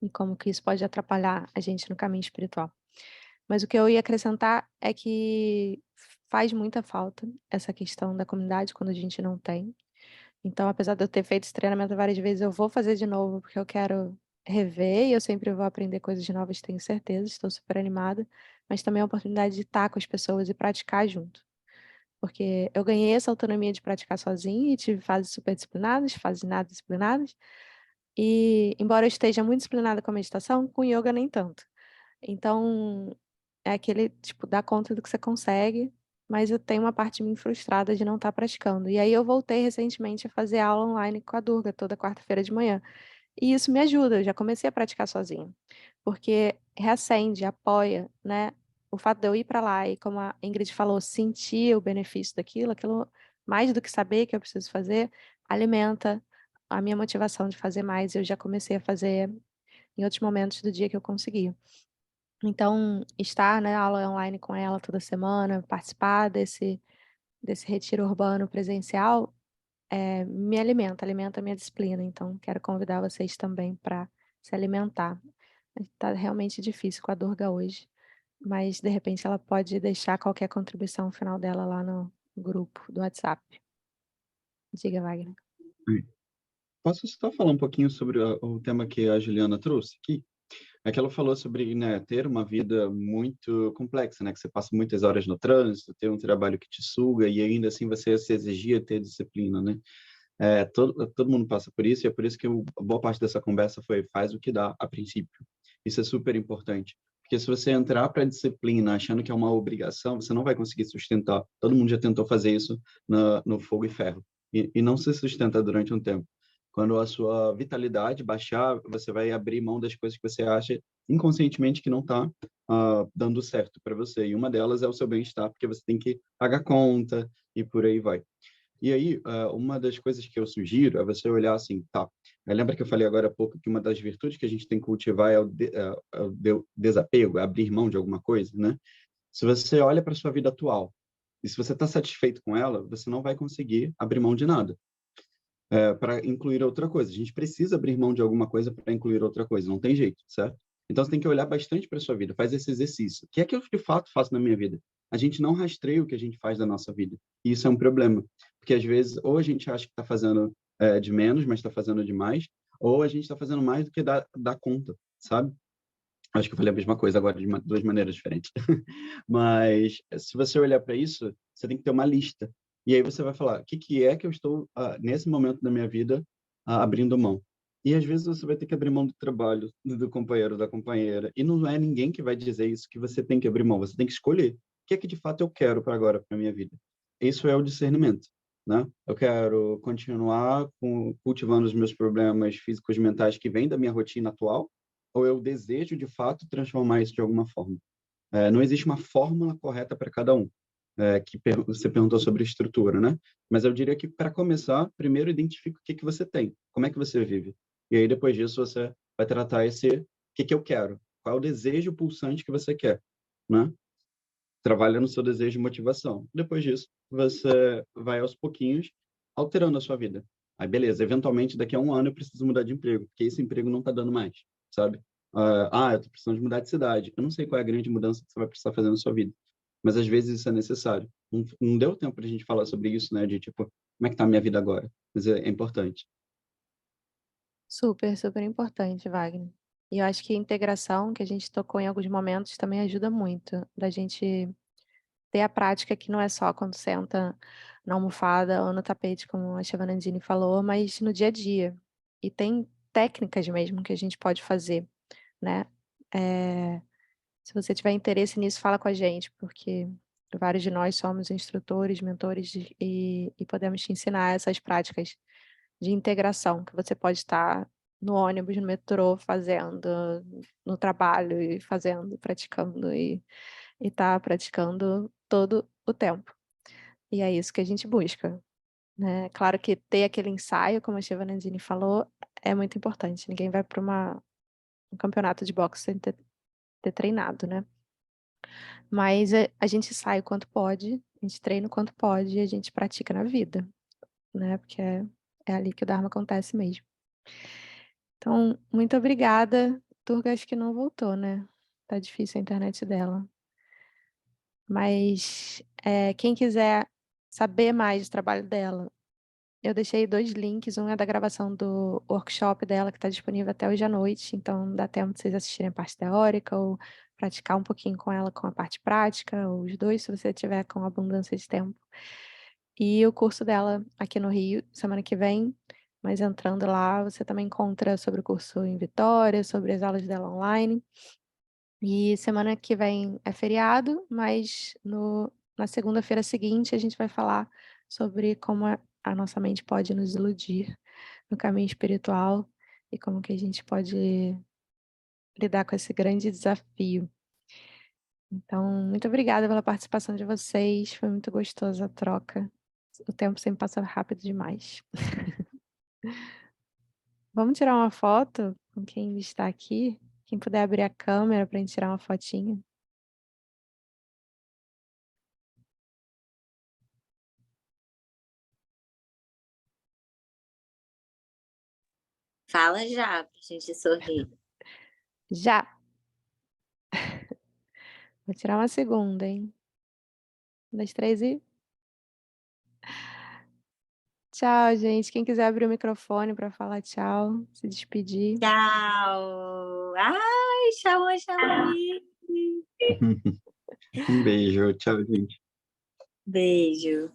E como que isso pode atrapalhar a gente no caminho espiritual. Mas o que eu ia acrescentar é que faz muita falta essa questão da comunidade quando a gente não tem. Então, apesar de eu ter feito esse treinamento várias vezes, eu vou fazer de novo, porque eu quero rever e eu sempre vou aprender coisas novas, tenho certeza, estou super animada. Mas também é a oportunidade de estar com as pessoas e praticar junto. Porque eu ganhei essa autonomia de praticar sozinha e tive fases super disciplinadas, fases nada disciplinadas. E, embora eu esteja muito disciplinada com a meditação, com yoga nem tanto. Então, é aquele, tipo, dá conta do que você consegue, mas eu tenho uma parte de mim frustrada de não estar praticando. E aí eu voltei recentemente a fazer aula online com a Durga, toda quarta-feira de manhã. E isso me ajuda, eu já comecei a praticar sozinha. Porque reacende, apoia, né? O fato de eu ir para lá e, como a Ingrid falou, sentir o benefício daquilo, aquilo, mais do que saber que eu preciso fazer, alimenta a minha motivação de fazer mais. Eu já comecei a fazer em outros momentos do dia que eu consegui. Então, estar na aula online com ela toda semana, participar desse retiro urbano presencial, me alimenta a minha disciplina. Então, quero convidar vocês também para se alimentar. Está realmente difícil com a Durga hoje, mas de repente ela pode deixar qualquer contribuição final dela lá no grupo do WhatsApp. Diga, Wagner. Posso só falar um pouquinho sobre o tema que a Juliana trouxe aqui? É que ela falou sobre, né, ter uma vida muito complexa, né, que você passa muitas horas no trânsito, ter um trabalho que te suga e ainda assim você se exigia ter disciplina, né? Todo mundo passa por isso e é por isso que a boa parte dessa conversa foi faz o que dá a princípio. Isso é super importante, porque se você entrar para a disciplina achando que é uma obrigação, você não vai conseguir sustentar. Todo mundo já tentou fazer isso no fogo e ferro e não se sustenta durante um tempo. Quando a sua vitalidade baixar, você vai abrir mão das coisas que você acha inconscientemente que não está dando certo para você. E uma delas é o seu bem-estar, porque você tem que pagar conta e por aí vai. E aí, uma das coisas que eu sugiro é você olhar assim, tá, lembra que eu falei agora há pouco que uma das virtudes que a gente tem que cultivar é o desapego, é abrir mão de alguma coisa, né? Se você olha para a sua vida atual e se você está satisfeito com ela, você não vai conseguir abrir mão de nada para incluir outra coisa. A gente precisa abrir mão de alguma coisa para incluir outra coisa, não tem jeito, certo? Então, você tem que olhar bastante para a sua vida, faz esse exercício. O que é que eu, de fato, faço na minha vida? A gente não rastreia o que a gente faz da nossa vida. E isso é um problema, porque às vezes ou a gente acha que está fazendo de menos, mas está fazendo demais, ou a gente está fazendo mais do que dá conta, sabe? Acho que eu falei a mesma coisa agora de duas maneiras diferentes. Mas se você olhar para isso, você tem que ter uma lista. E aí você vai falar, o que é que eu estou, nesse momento da minha vida, abrindo mão? E às vezes você vai ter que abrir mão do trabalho, do companheiro, da companheira. E não é ninguém que vai dizer isso que você tem que abrir mão. Você tem que escolher o que é que de fato eu quero para agora, para minha vida. Isso é o discernimento, né? Eu quero continuar cultivando os meus problemas físicos e mentais que vêm da minha rotina atual, ou eu desejo de fato transformar isso de alguma forma. Não existe uma fórmula correta para cada um. Você perguntou sobre estrutura, né? Mas eu diria que, para começar, primeiro identifique o que você tem, como é que você vive. E aí, depois disso, você vai tratar o que eu quero, qual é o desejo pulsante que você quer, né? Trabalha no seu desejo e motivação. Depois disso, você vai aos pouquinhos alterando a sua vida. Aí, beleza, eventualmente, daqui a um ano eu preciso mudar de emprego, porque esse emprego não está dando mais, sabe? Eu estou precisando de mudar de cidade. Eu não sei qual é a grande mudança que você vai precisar fazer na sua vida, mas às vezes isso é necessário. Não deu tempo para a gente falar sobre isso, né? De tipo, como é que tá a minha vida agora? Mas é importante. Super, super importante, Wagner. E eu acho que a integração, que a gente tocou em alguns momentos, também ajuda muito, da gente ter a prática que não é só quando senta na almofada ou no tapete, como a Shivanandini falou, mas no dia a dia. E tem técnicas mesmo que a gente pode fazer, né? Se você tiver interesse nisso, fala com a gente, porque vários de nós somos instrutores, mentores e podemos te ensinar essas práticas de integração, que você pode estar no ônibus, no metrô, fazendo, no trabalho e fazendo, praticando e tá praticando todo o tempo. E é isso que a gente busca, né? Claro que ter aquele ensaio, como a Giovanandini falou, é muito importante. Ninguém vai para um campeonato de boxe sem ter treinado, né? Mas a gente sai o quanto pode, a gente treina o quanto pode e a gente pratica na vida, né? Porque é ali que o Dharma acontece mesmo. Então, muito obrigada. Durga acho que não voltou, né? Tá difícil a internet dela. Mas quem quiser saber mais do trabalho dela, eu deixei 2 links. Um é da gravação do workshop dela, que está disponível até hoje à noite. Então, dá tempo de vocês assistirem a parte teórica ou praticar um pouquinho com ela com a parte prática, ou os dois, se você tiver com abundância de tempo. E o curso dela aqui no Rio, semana que vem. Mas entrando lá, você também encontra sobre o curso em Vitória, sobre as aulas dela online. E semana que vem é feriado, mas na segunda-feira seguinte a gente vai falar sobre como a nossa mente pode nos iludir no caminho espiritual e como que a gente pode lidar com esse grande desafio. Então, muito obrigada pela participação de vocês, foi muito gostosa a troca. O tempo sempre passa rápido demais. Vamos tirar uma foto com quem está aqui? Quem puder abrir a câmera para a gente tirar uma fotinha. Fala já, pra gente sorrir. Já! Vou tirar uma segunda, hein? 1, 2, 3 e... Tchau, gente. Quem quiser abrir o microfone para falar tchau, se despedir. Tchau! Ai, chamou, chamou. Um beijo. Tchau, gente. Beijo.